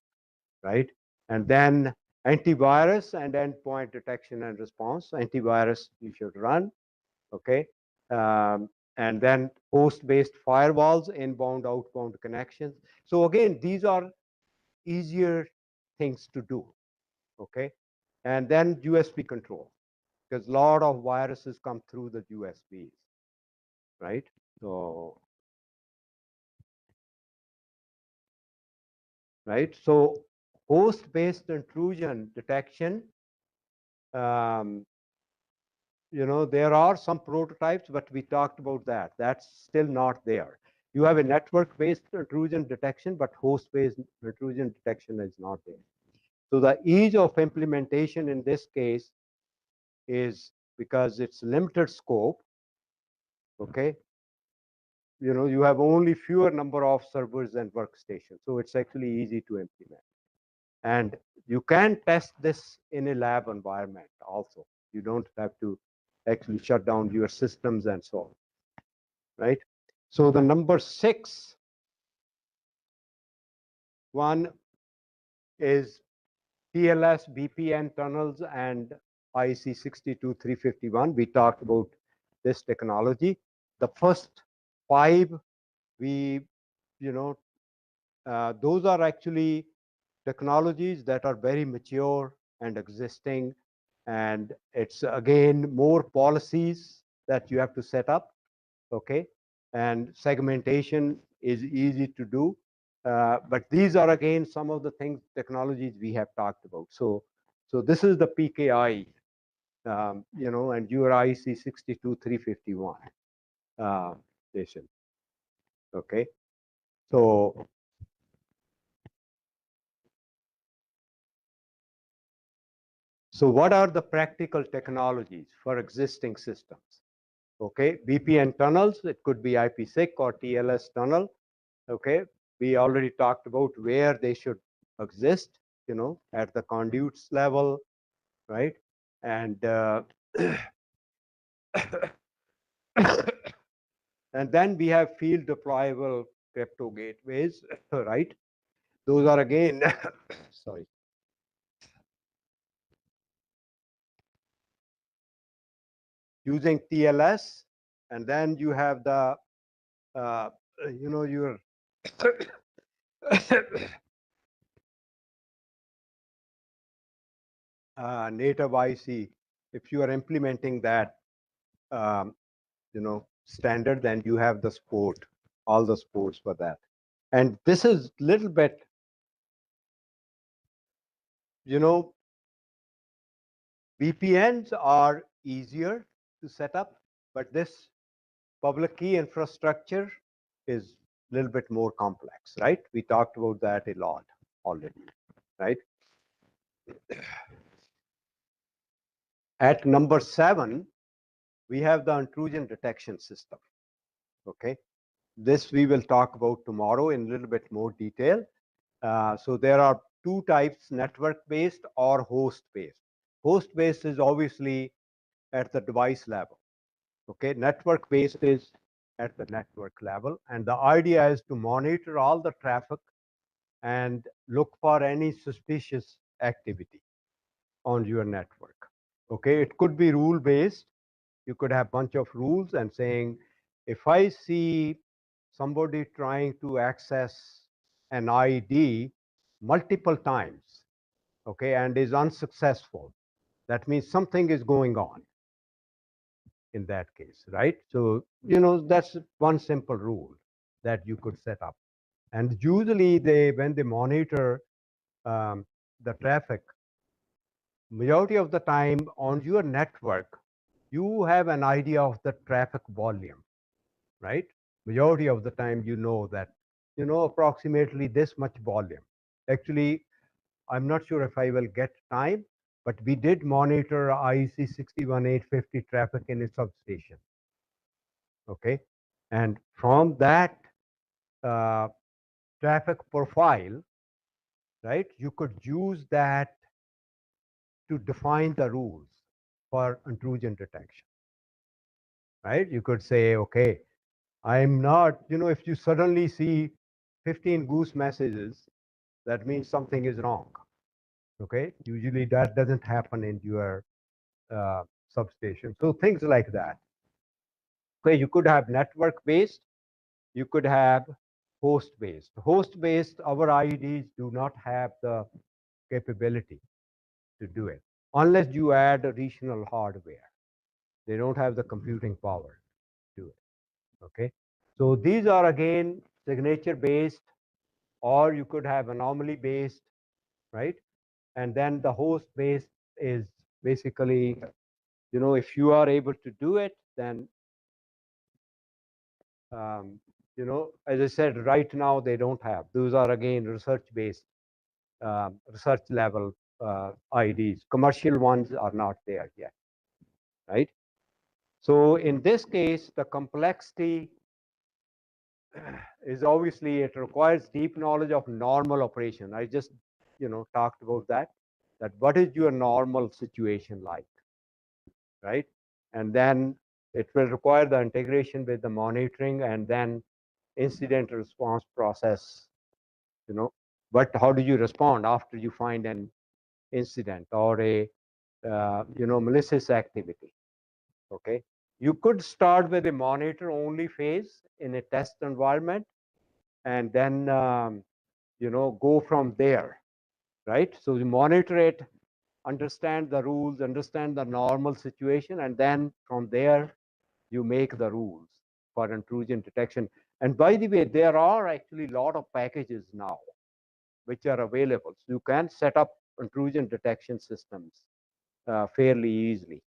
right? And then antivirus and endpoint detection and response. Antivirus you should run. Okay. And then host-based firewalls, inbound, outbound connections. So again, these are easier things to do. Okay. And then USB control, because a lot of viruses come through the USBs, right? So, right. So host-based intrusion detection, um, there are some prototypes, but we talked about that. That's still not there. You have a network-based intrusion detection, but host-based intrusion detection is not there. So the ease of implementation in this case is because it's limited scope, okay? You have only fewer number of servers and workstations, so it's actually easy to implement. And you can test this in a lab environment also. You don't have to actually shut down your systems and so on, right? So the number 6 one is TLS, VPN tunnels, and IEC 62351. We talked about this technology. The first 5, we, those are actually technologies that are very mature and existing. And it's again more policies that you have to set up, okay? And segmentation is easy to do. But these are again some of the things, technologies we have talked about. So this is the PKI, and your IEC 62351 station, okay? So what are the practical technologies for existing systems? Okay, VPN tunnels, it could be IPsec or TLS tunnel. Okay, we already talked about where they should exist, at the conduits level, right? And and then we have field deployable crypto gateways, right? Those are again, sorry, using TLS, and then you have the, your native IC. If you are implementing that, um, standard, then you have the support, all the supports for that. And this is little bit, VPNs are easier to set up, but this public key infrastructure is a little bit more complex, right? We talked about that a lot already, right? At number 7, we have the intrusion detection system, okay? This we will talk about tomorrow in a little bit more detail. So there are 2 types, network-based or host-based. Host-based is obviously at the device level. Okay, network-based is at the network level. And the idea is to monitor all the traffic and look for any suspicious activity on your network. Okay, it could be rule-based. You could have a bunch of rules and saying, if I see somebody trying to access an ID multiple times, okay, and is unsuccessful, that means something is going on in that case, right? So, that's one simple rule that you could set up. And usually when they monitor the traffic, majority of the time on your network, you have an idea of the traffic volume, right? Majority of the time, that, approximately this much volume. Actually, I'm not sure if I will get time, but we did monitor IEC 61850 traffic in a substation. Okay, and from that traffic profile, right, you could use that to define the rules for intrusion detection. Right, you could say, okay, I'm not, if you suddenly see 15 goose messages, that means something is wrong. Okay, usually that doesn't happen in your substation. So things like that. Okay, you could have network based, you could have host based. Host based, our IEDs do not have the capability to do it unless you add additional hardware. They don't have the computing power to do it. Okay, so these are again signature based, or you could have anomaly based, right? And then the host based is basically, if you are able to do it, then as I said, right now they don't have. Those are again research based, research level IDs. Commercial ones are not there yet, right? So in this case, the complexity is obviously, it requires deep knowledge of normal operation. I just talked about that what is your normal situation like, right? And then it will require the integration with the monitoring and then incident response process. But how do you respond after you find an incident or a malicious activity? Okay, you could start with a monitor only phase in a test environment, and then go from there, right? So you monitor it, understand the rules, understand the normal situation, and then from there you make the rules for intrusion detection. And by the way, there are actually a lot of packages now which are available. So you can set up intrusion detection systems fairly easily,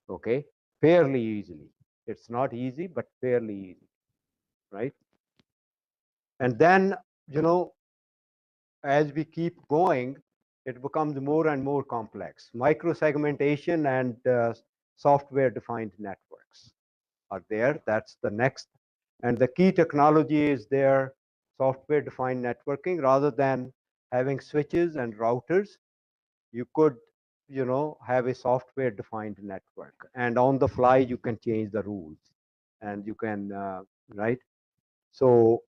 okay? Fairly easily. It's not easy, but fairly easy, right? And then, as we keep going, it becomes more and more complex. Microsegmentation and software-defined networks are there. That's the next. And the key technology is there, software-defined networking. Rather than having switches and routers, you could, have a software-defined network. And on the fly, you can change the rules. And you can, right? So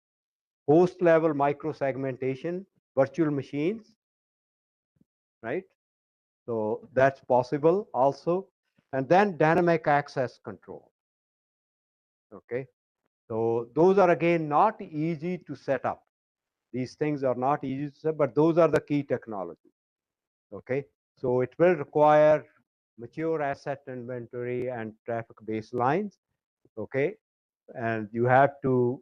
host-level microsegmentation, virtual machines, right? So that's possible also. And then dynamic access control. Okay. So those are again not easy to set up. These things are not easy to set, but those are the key technologies. Okay. So it will require mature asset inventory and traffic baselines. Okay. And you have to,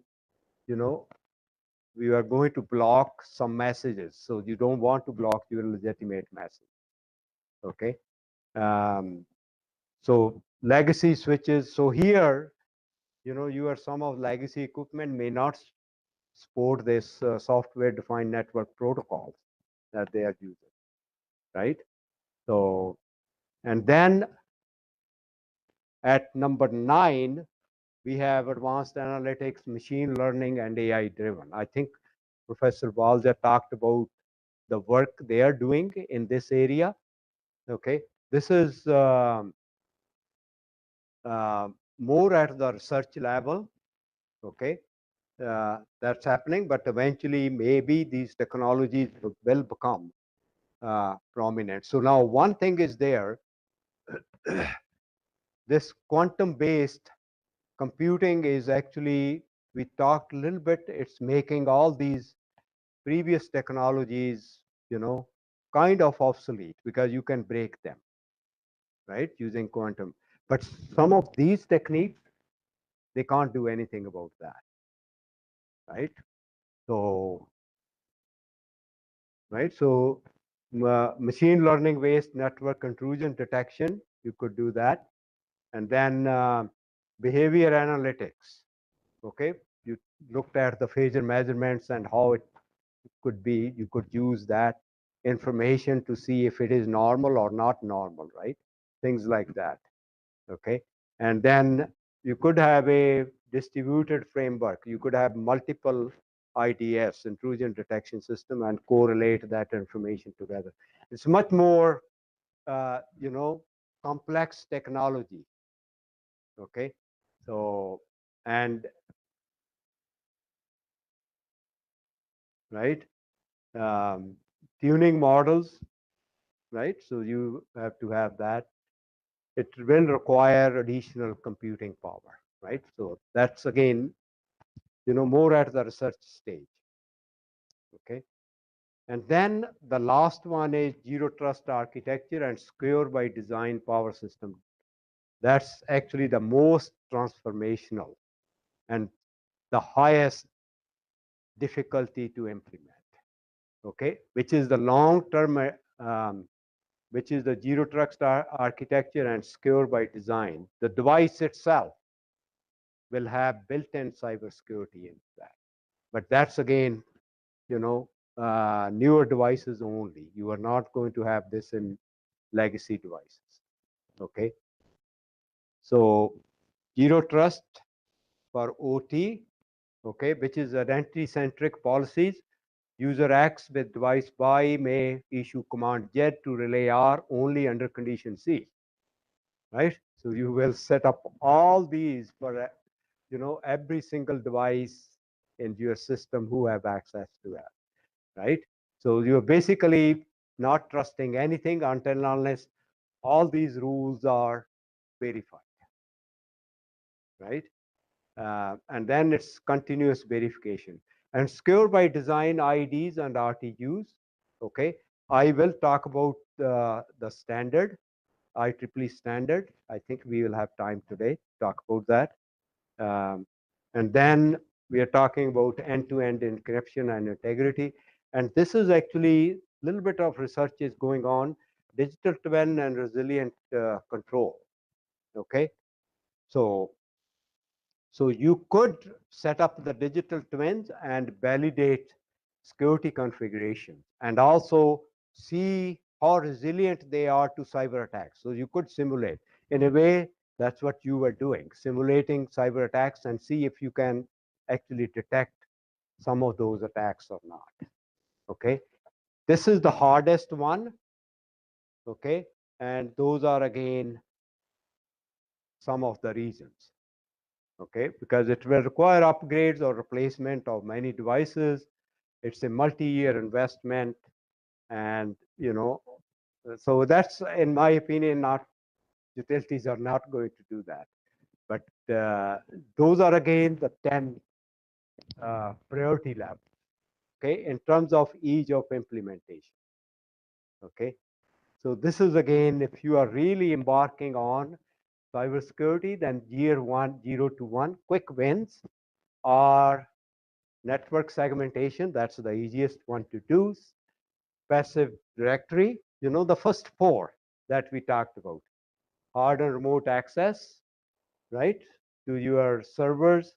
we are going to block some messages. So you don't want to block your legitimate message. Okay. So legacy switches. So here, your some of legacy equipment may not support this software-defined network protocols that they are using, right? So, and then at number 9, we have advanced analytics, machine learning, and AI-driven. I think Professor Bhalja talked about the work they are doing in this area. Okay, this is more at the research level. Okay, that's happening, but eventually maybe these technologies will become prominent. So now one thing is there, this quantum-based computing is actually, we talked a little bit, it's making all these previous technologies, kind of obsolete because you can break them, right, using quantum. But some of these techniques, they can't do anything about that, right? So, right, so machine learning based network intrusion detection, you could do that. And then behavior analytics, okay? You looked at the phasor measurements and how it could be, you could use that. information to see if it is normal or not normal, right? Things like that. Okay. And then you could have a distributed framework. You could have multiple IDS, intrusion detection system, and correlate that information together. It's much more, complex technology. Okay. So, and right, um, tuning models, right? So you have to have that. It will require additional computing power, right? So that's again, more at the research stage. Okay. And then the last one is zero trust architecture and secure by design power system. That's actually the most transformational and the highest difficulty to implement. Okay, which is the long-term, which is the zero trust architecture and secure by design. The device itself will have built-in cybersecurity in that. But that's again, newer devices only. You are not going to have this in legacy devices. Okay. So zero trust for OT, okay, which is identity-centric policies. User X with device Y may issue command Z to relay R only under condition C, right? So you will set up all these for, every single device in your system who have access to that, right? So you're basically not trusting anything until and unless all these rules are verified, right? And then it's continuous verification. And secure by design IDs and RTUs, okay? I will talk about the standard, IEEE standard. I think we will have time today to talk about that. And then we are talking about end-to-end encryption and integrity. And this is actually a little bit of research is going on, digital twin and resilient control, okay? So you could set up the digital twins and validate security configuration and also see how resilient they are to cyber attacks. So you could simulate. In a way, that's what you were doing, simulating cyber attacks and see if you can actually detect some of those attacks or not. Okay. This is the hardest one. Okay. And those are again some of the reasons. Okay, because it will require upgrades or replacement of many devices. It's a multi-year investment, and so that's, in my opinion, not utilities are not going to do that. But those are again the 10 priority levels. Okay, in terms of ease of implementation. Okay, so this is again, if you are really embarking on cybersecurity, then year 1, 0 to 1, quick wins are network segmentation, that's the easiest one to do. Passive directory, the first 4 that we talked about. Hard and remote access, right, to your servers.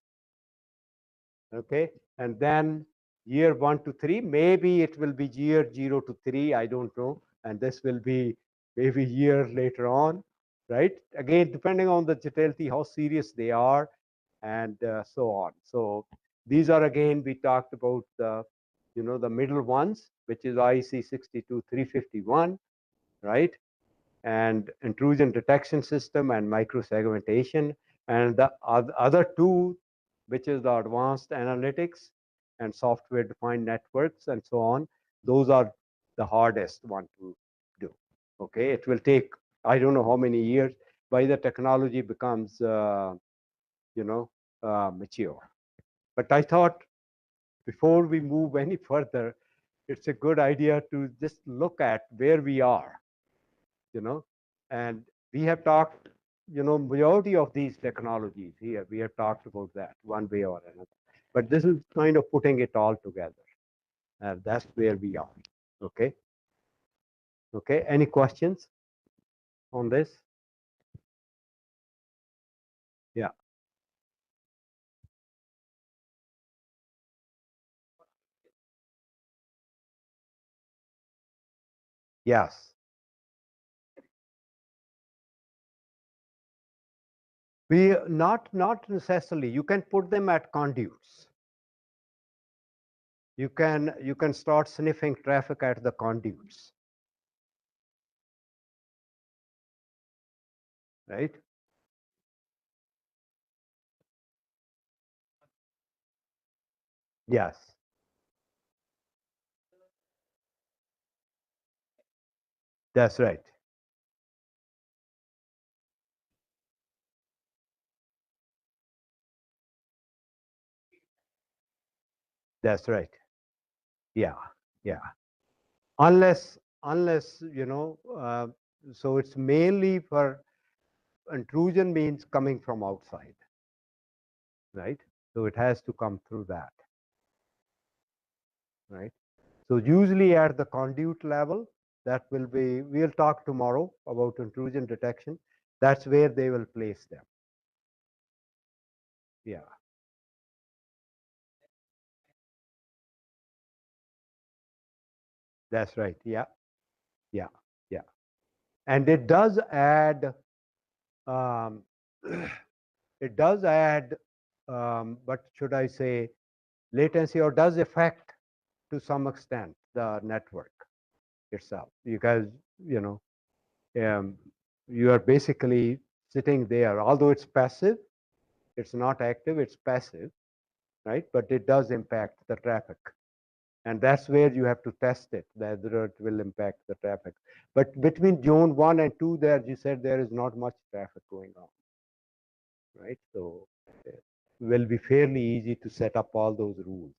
Okay, and then year 1 to 3, maybe it will be year 0 to 3, I don't know, and this will be maybe year later on, right? Again, depending on the utility, how serious they are, and so on. So these are, again, we talked about the, the middle ones, which is IEC 62351, right? And intrusion detection system and microsegmentation. And the other 2, which is the advanced analytics and software defined networks and so on, those are the hardest one to do. Okay, it will take, I don't know how many years by the technology becomes mature. But I thought before we move any further, it's a good idea to just look at where we are, and we have talked, majority of these technologies here, we have talked about that one way or another. But this is kind of putting it all together. That's where we are. Okay. Okay. Any questions on this? Yeah. Yes. We not necessarily. You can put them at conduits. You can start sniffing traffic at the conduits, right? Yes, that's right. That's right. Yeah, yeah. Unless so it's mainly for intrusion means coming from outside, right? So it has to come through that, right? So usually at the conduit level, that will be, we'll talk tomorrow about intrusion detection. That's where they will place them. Yeah, that's right. Yeah, yeah, yeah. And it does add, um, it does add, but should I say latency, or does affect to some extent the network itself, because you know um, you are basically sitting there, although it's passive, it's not active, it's passive, right? But it does impact the traffic, and that's where you have to test it, whether it will impact the traffic. But between zone 1 and 2, there you said there is not much traffic going on, right? So it will be fairly easy to set up all those rules.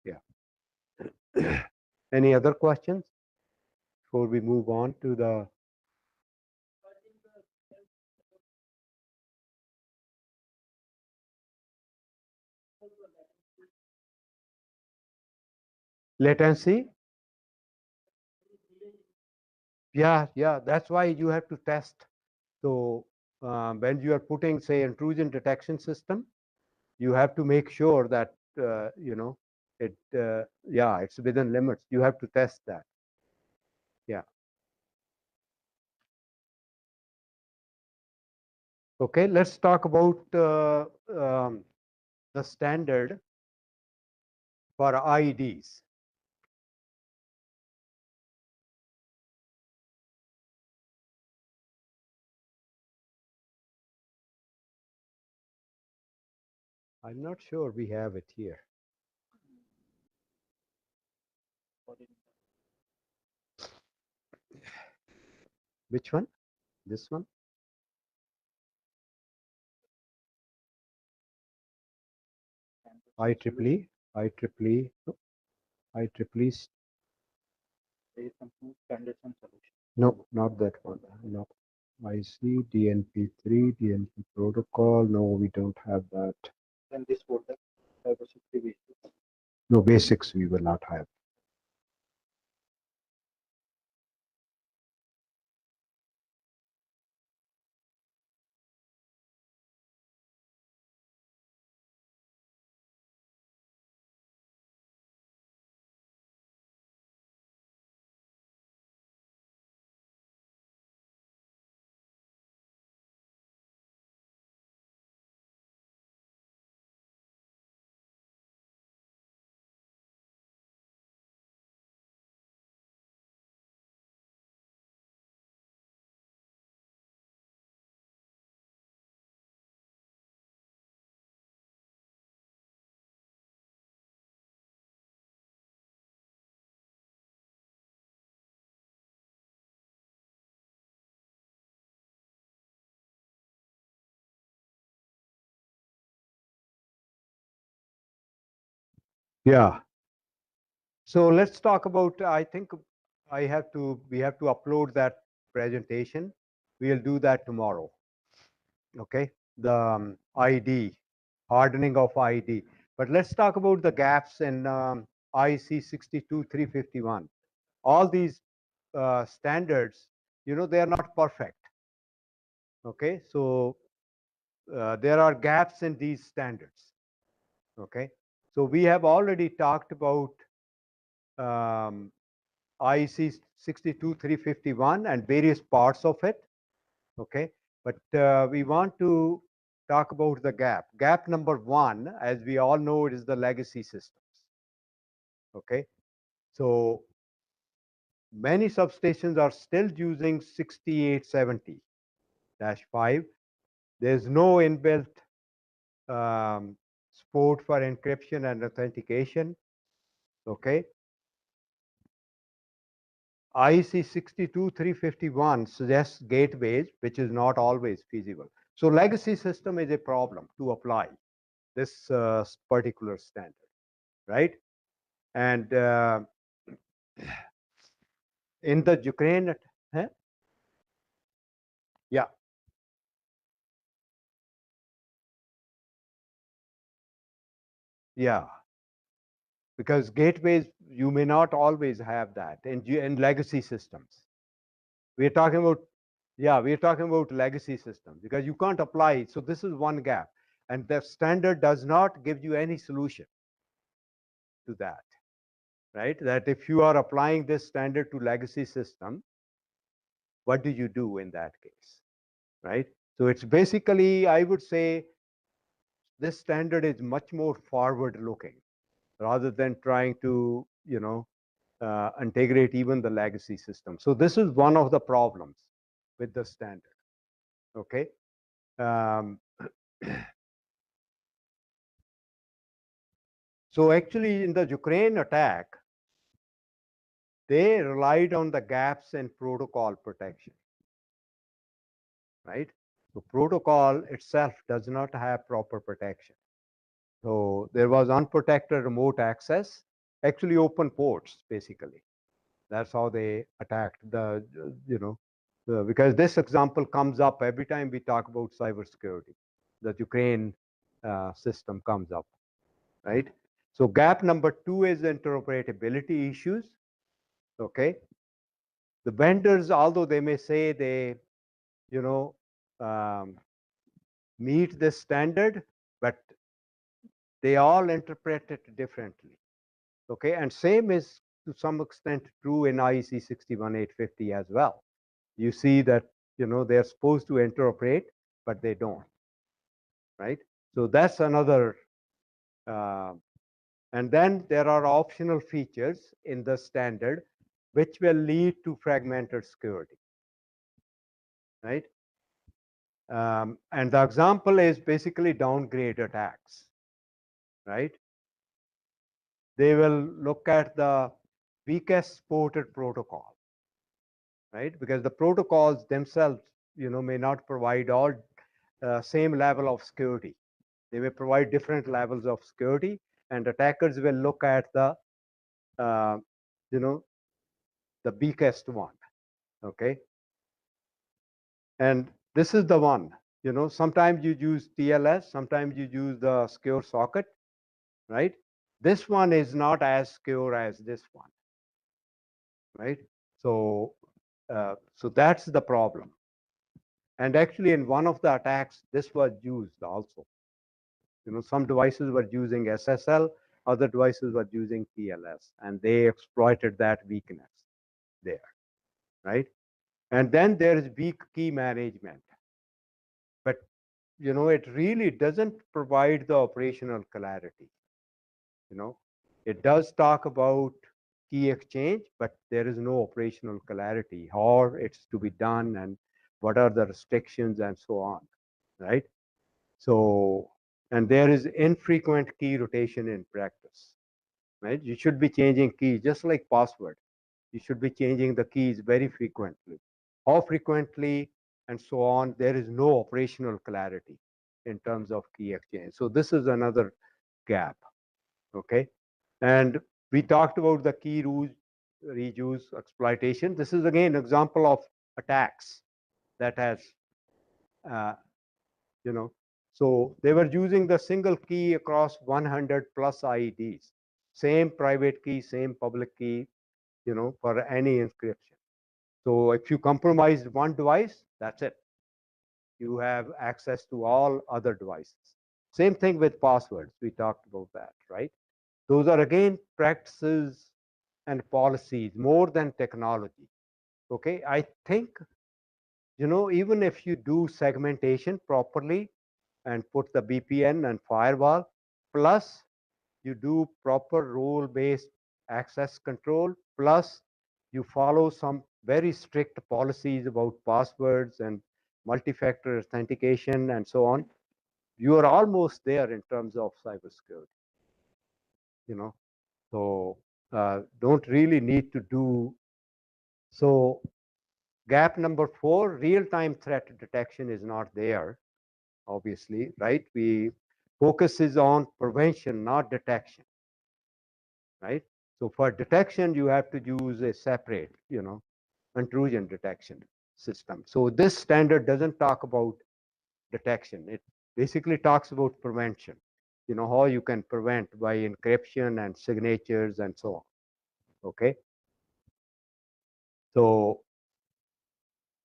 Yeah. Any other questions before we move on to the latency? Yeah, yeah, that's why you have to test. So when you are putting, say, intrusion detection system, you have to make sure that yeah, it's within limits. You have to test that. Yeah. Okay, let's talk about the standard for IEDs. I'm not sure we have it here. Which one? This one? IEEE, IEEE, IEEE. No, not that one. No. I see DNP3, DNP protocol. No, we don't have that. And this folder, cybersecurity basics. No, basics we will not have. Yeah. So let's talk about, I think we have to upload that presentation. We'll do that tomorrow. Okay. The ID, hardening of ID. But let's talk about the gaps in IC 62351. All these standards, they are not perfect. Okay. So there are gaps in these standards. Okay. So we have already talked about um, IEC 62351 and various parts of it. Okay, but we want to talk about the gap. Gap number one, as we all know, it is the legacy systems. Okay, so many substations are still using 6870-5. There's no inbuilt support for encryption and authentication. Okay, IEC 62351 suggests gateways, which is not always feasible. So legacy system is a problem to apply this particular standard, right? And in the Ukraine, huh? Yeah, yeah, because gateways, you may not always have that in legacy systems. We're talking about, yeah, we're talking about legacy systems because you can't apply it. So this is one gap. And the standard does not give you any solution to that, right? That if you are applying this standard to legacy system, what do you do in that case, right? So it's basically, I would say, this standard is much more forward looking rather than trying to, integrate even the legacy system. So this is one of the problems with the standard, okay? Um, so actually in the Ukraine attack, they relied on the gaps in protocol protection, right? So protocol itself does not have proper protection. So there was unprotected remote access, actually open ports, basically. That's how they attacked because this example comes up every time we talk about cybersecurity. The Ukraine system comes up, right? So gap number two is interoperability issues, okay? The vendors, although they may say they, you know, um, meet this standard, but they all interpret it differently. Okay, and same is to some extent true in IEC 61850 as well. You see that they're supposed to interoperate, but they don't, right? So that's another. Uh, and then there are optional features in the standard which will lead to fragmented security, right? And the example is basically downgrade attacks, right? They will look at the weakest supported protocol, right? Because the protocols themselves, may not provide all same level of security. They may provide different levels of security, and attackers will look at uh, you know, the weakest one. Okay, and this is the one. Sometimes you use TLS, sometimes you use the secure socket, right? This one is not as secure as this one, right? So, so that's the problem. And actually, in one of the attacks, this was used also. Some devices were using SSL, other devices were using TLS, and they exploited that weakness there, right? And then there is weak key management. But, it really doesn't provide the operational clarity. It does talk about key exchange, but there is no operational clarity, how it's to be done and what are the restrictions and so on, right? So, and there is infrequent key rotation in practice, right? You should be changing keys just like password. You should be changing the keys very frequently. How frequently and so on, there is no operational clarity in terms of key exchange. So this is another gap, okay? And we talked about the key reuse exploitation. This is again an example of attacks that has uh, you know. So they were using the single key across 100 plus IEDs, same private key, same public key, for any encryption. So if you compromise one device, that's it. You have access to all other devices. Same thing with passwords. We talked about that, right? Those are again practices and policies more than technology. Okay, I think, even if you do segmentation properly and put the VPN and firewall, plus you do proper role-based access control, plus you follow some very strict policies about passwords and multi-factor authentication and so on, you are almost there in terms of cybersecurity. So don't really need to do. So gap number 4, real-time threat detection is not there, obviously, right? We focus is on prevention, not detection, right? So for detection, you have to use a separate, intrusion detection system. So this standard doesn't talk about detection. It basically talks about prevention, how you can prevent by encryption and signatures and so on. Okay. So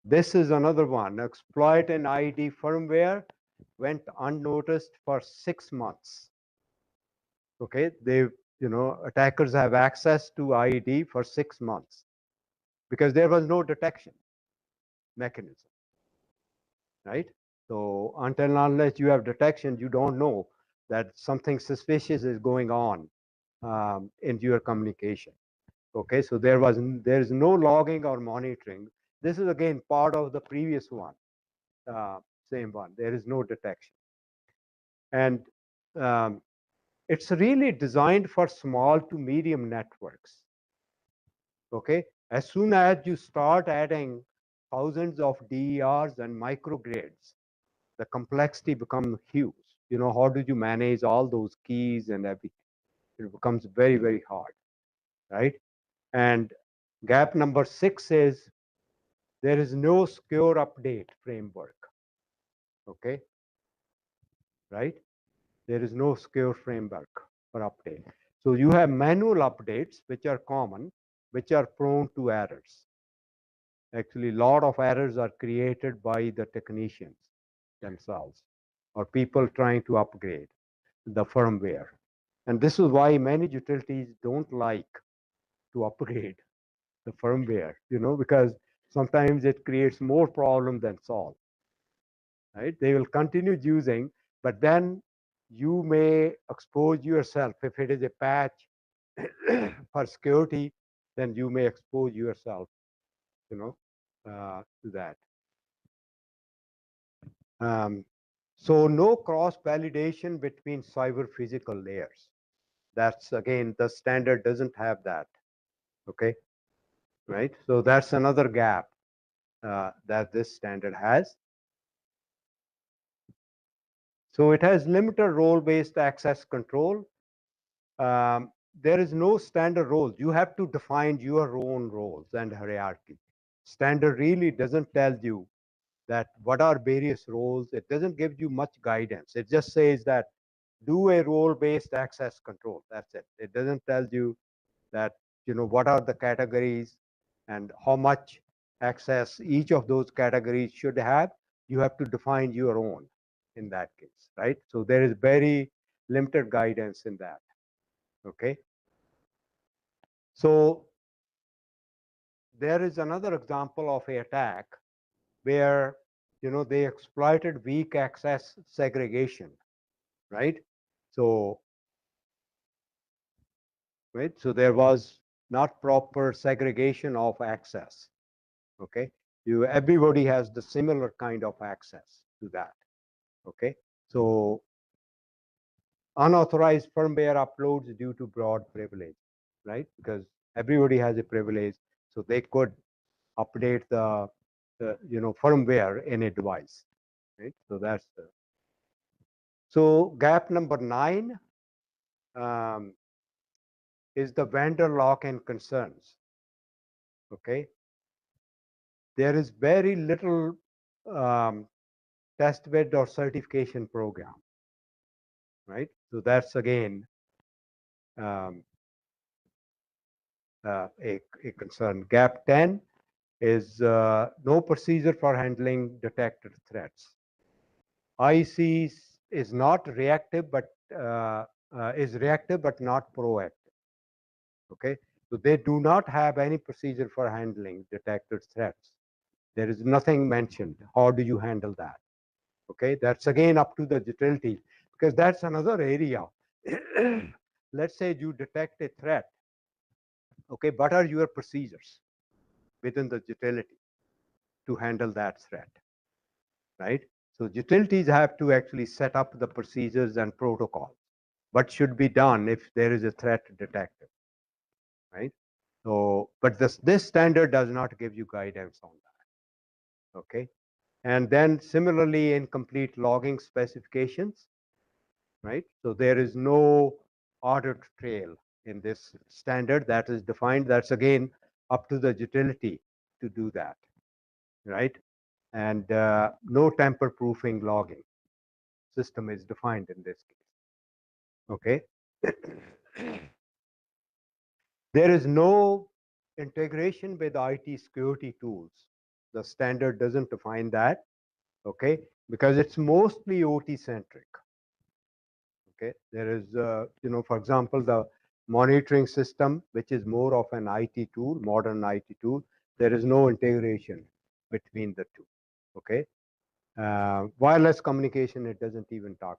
this is another one. Exploit an IIT firmware went unnoticed for 6 months. Okay, attackers have access to IIT for 6 months because there was no detection mechanism, right? So until and unless you have detection, you don't know that something suspicious is going on in your communication. Okay, so there is no logging or monitoring. This is again part of the previous one, same one. There is no detection, and it's really designed for small to medium networks. Okay, as soon as you start adding thousands of DERs and microgrids, the complexity becomes huge. How do you manage all those keys and everything? It becomes very, very hard, right? And gap number 6 is there is no secure update framework. Okay, right? There is no secure framework for update. So you have manual updates, which are common, which are prone to errors. Actually, a lot of errors are created by the technicians themselves or people trying to upgrade the firmware. And this is why many utilities don't like to upgrade the firmware, because sometimes it creates more problem than solve, right? They will continue using, but then you may expose yourself. If it is a patch for security, then you may expose yourself, to that. So no cross validation between cyber physical layers. That's again, the standard doesn't have that. Okay, right? So that's another gap that this standard has. So it has limited role-based access control. There is no standard roles. You have to define your own roles and hierarchy. Standard really doesn't tell you that what are various roles. It doesn't give you much guidance. It just says that do a role-based access control. That's it. It doesn't tell you that, what are the categories and how much access each of those categories should have. You have to define your own in that case, right? So there is very limited guidance in that. Okay. So there is another example of an attack where, they exploited weak access segregation, right? So, right, so there was not proper segregation of access. Okay, everybody has the similar kind of access to that. Okay, so unauthorized firmware uploads due to broad privilege, right? Because everybody has a privilege, so they could update the firmware in a device, right? So that's the. So gap number 9 is the vendor lock-in concerns. Okay, there is very little test bed or certification program, right? So that's again um, a concern. Gap 10 is no procedure for handling detected threats. IC is not reactive, but is reactive but not proactive. Okay, So they do not have any procedure for handling detected threats. There is nothing mentioned. How do you handle that? Okay, that's again up to the utility, because that's another area. Let's say you detect a threat. Okay, what are your procedures within the utility to handle that threat, right? So utilities have to actually set up the procedures and protocols. What should be done if there is a threat detected, right? So, but this standard does not give you guidance on that, okay? And then similarly, incomplete logging specifications, right? So there is no audit trail in this standard that is defined. That's again up to the utility to do that, right? And no tamper proofing logging system is defined in this case, okay? There is no integration with IT security tools. The standard doesn't define that, okay? Because it's mostly OT centric. Okay, there is, for example, the monitoring system, which is more of an IT tool, modern IT tool. There is no integration between the two. Okay, wireless communication, it doesn't even talk.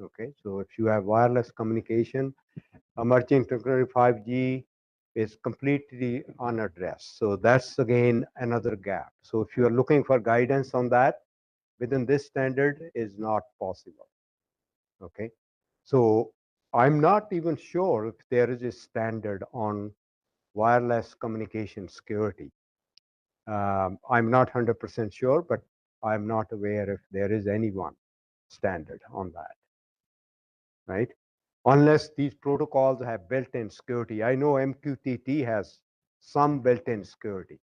Okay, so if you have wireless communication, emerging technology 5G is completely unaddressed. So that's again another gap. So if you are looking for guidance on that, within this standard is not possible. Okay. So I'm not even sure if there is a standard on wireless communication security. I'm not 100% sure, but I'm not aware if there is any one standard on that, right? Unless these protocols have built-in security. I know MQTT has some built-in security,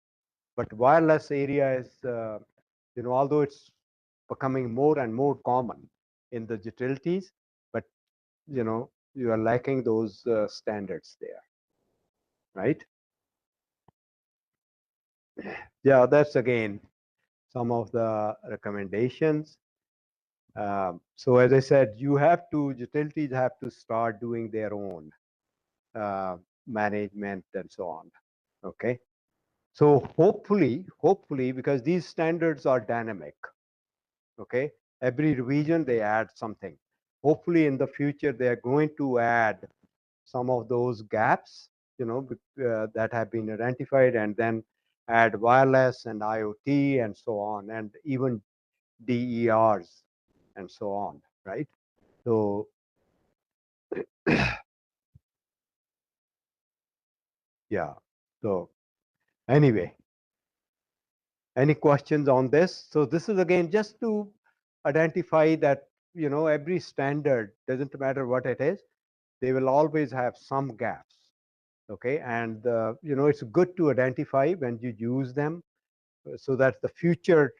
but wireless area is, although it's becoming more and more common in the utilities, but you are lacking those standards there, right? Yeah, that's again some of the recommendations. So as I said, utilities have to start doing their own uh, management and so on. Okay. So hopefully, because these standards are dynamic, okay, every revision they add something. Hopefully in the future, they are going to add some of those gaps, that have been identified, and then add wireless and IoT and so on, and even DERs and so on, right? So yeah. So anyway, any questions on this? So this is again just to identify that every standard, doesn't matter what it is, they will always have some gaps. Okay, and it's good to identify when you use them, so that the future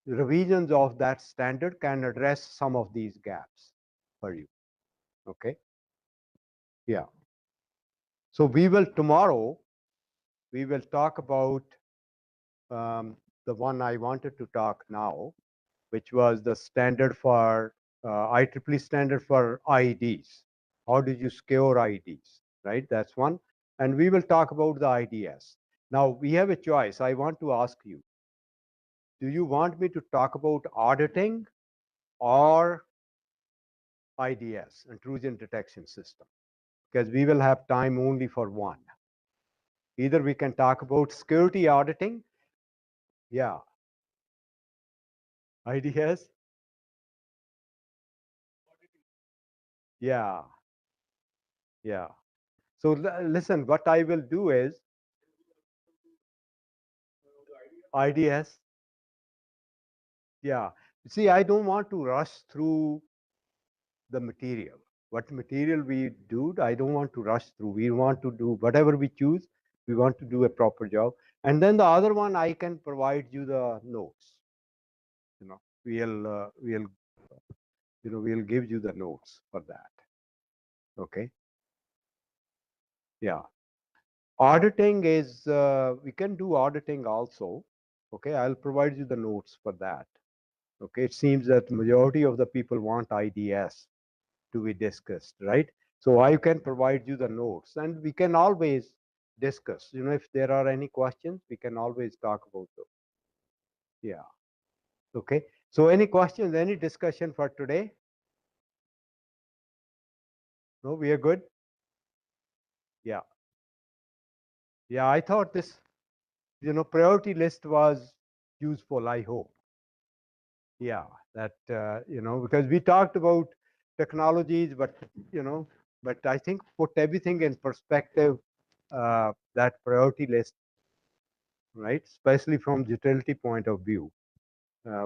revisions of that standard can address some of these gaps for you. Okay. Yeah. So tomorrow we will talk about the one I wanted to talk now, which was the standard for IEEE standard for IEDs. How do you secure IEDs, right? That's one. And we will talk about the IDS. Now we have a choice. I want to ask you, do you want me to talk about auditing or IDS, intrusion detection system? Because we will have time only for one. Either we can talk about security auditing. Yeah. IDS. Yeah. Yeah. So listen, what I will do is IDS. Yeah. See, I don't want to rush through the material. What material we do, I don't want to rush through. We want to do whatever we choose. We want to do a proper job. And then the other one, I can provide you the notes. We'll give you the notes for that. Okay. Yeah. Auditing is, we can do auditing also. Okay. I'll provide you the notes for that. Okay. It seems that majority of the people want IDS to be discussed, right? So I can provide you the notes, and we can always discuss. If there are any questions, we can always talk about those. Yeah. Okay. So any questions, any discussion for today? No, we are good. Yeah. Yeah. I thought this, priority list was useful, I hope. Yeah. That, because we talked about technologies, but I think put everything in perspective, that priority list, right? Especially from utility point of view,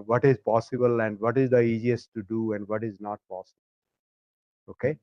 what is possible and what is the easiest to do and what is not possible. Okay.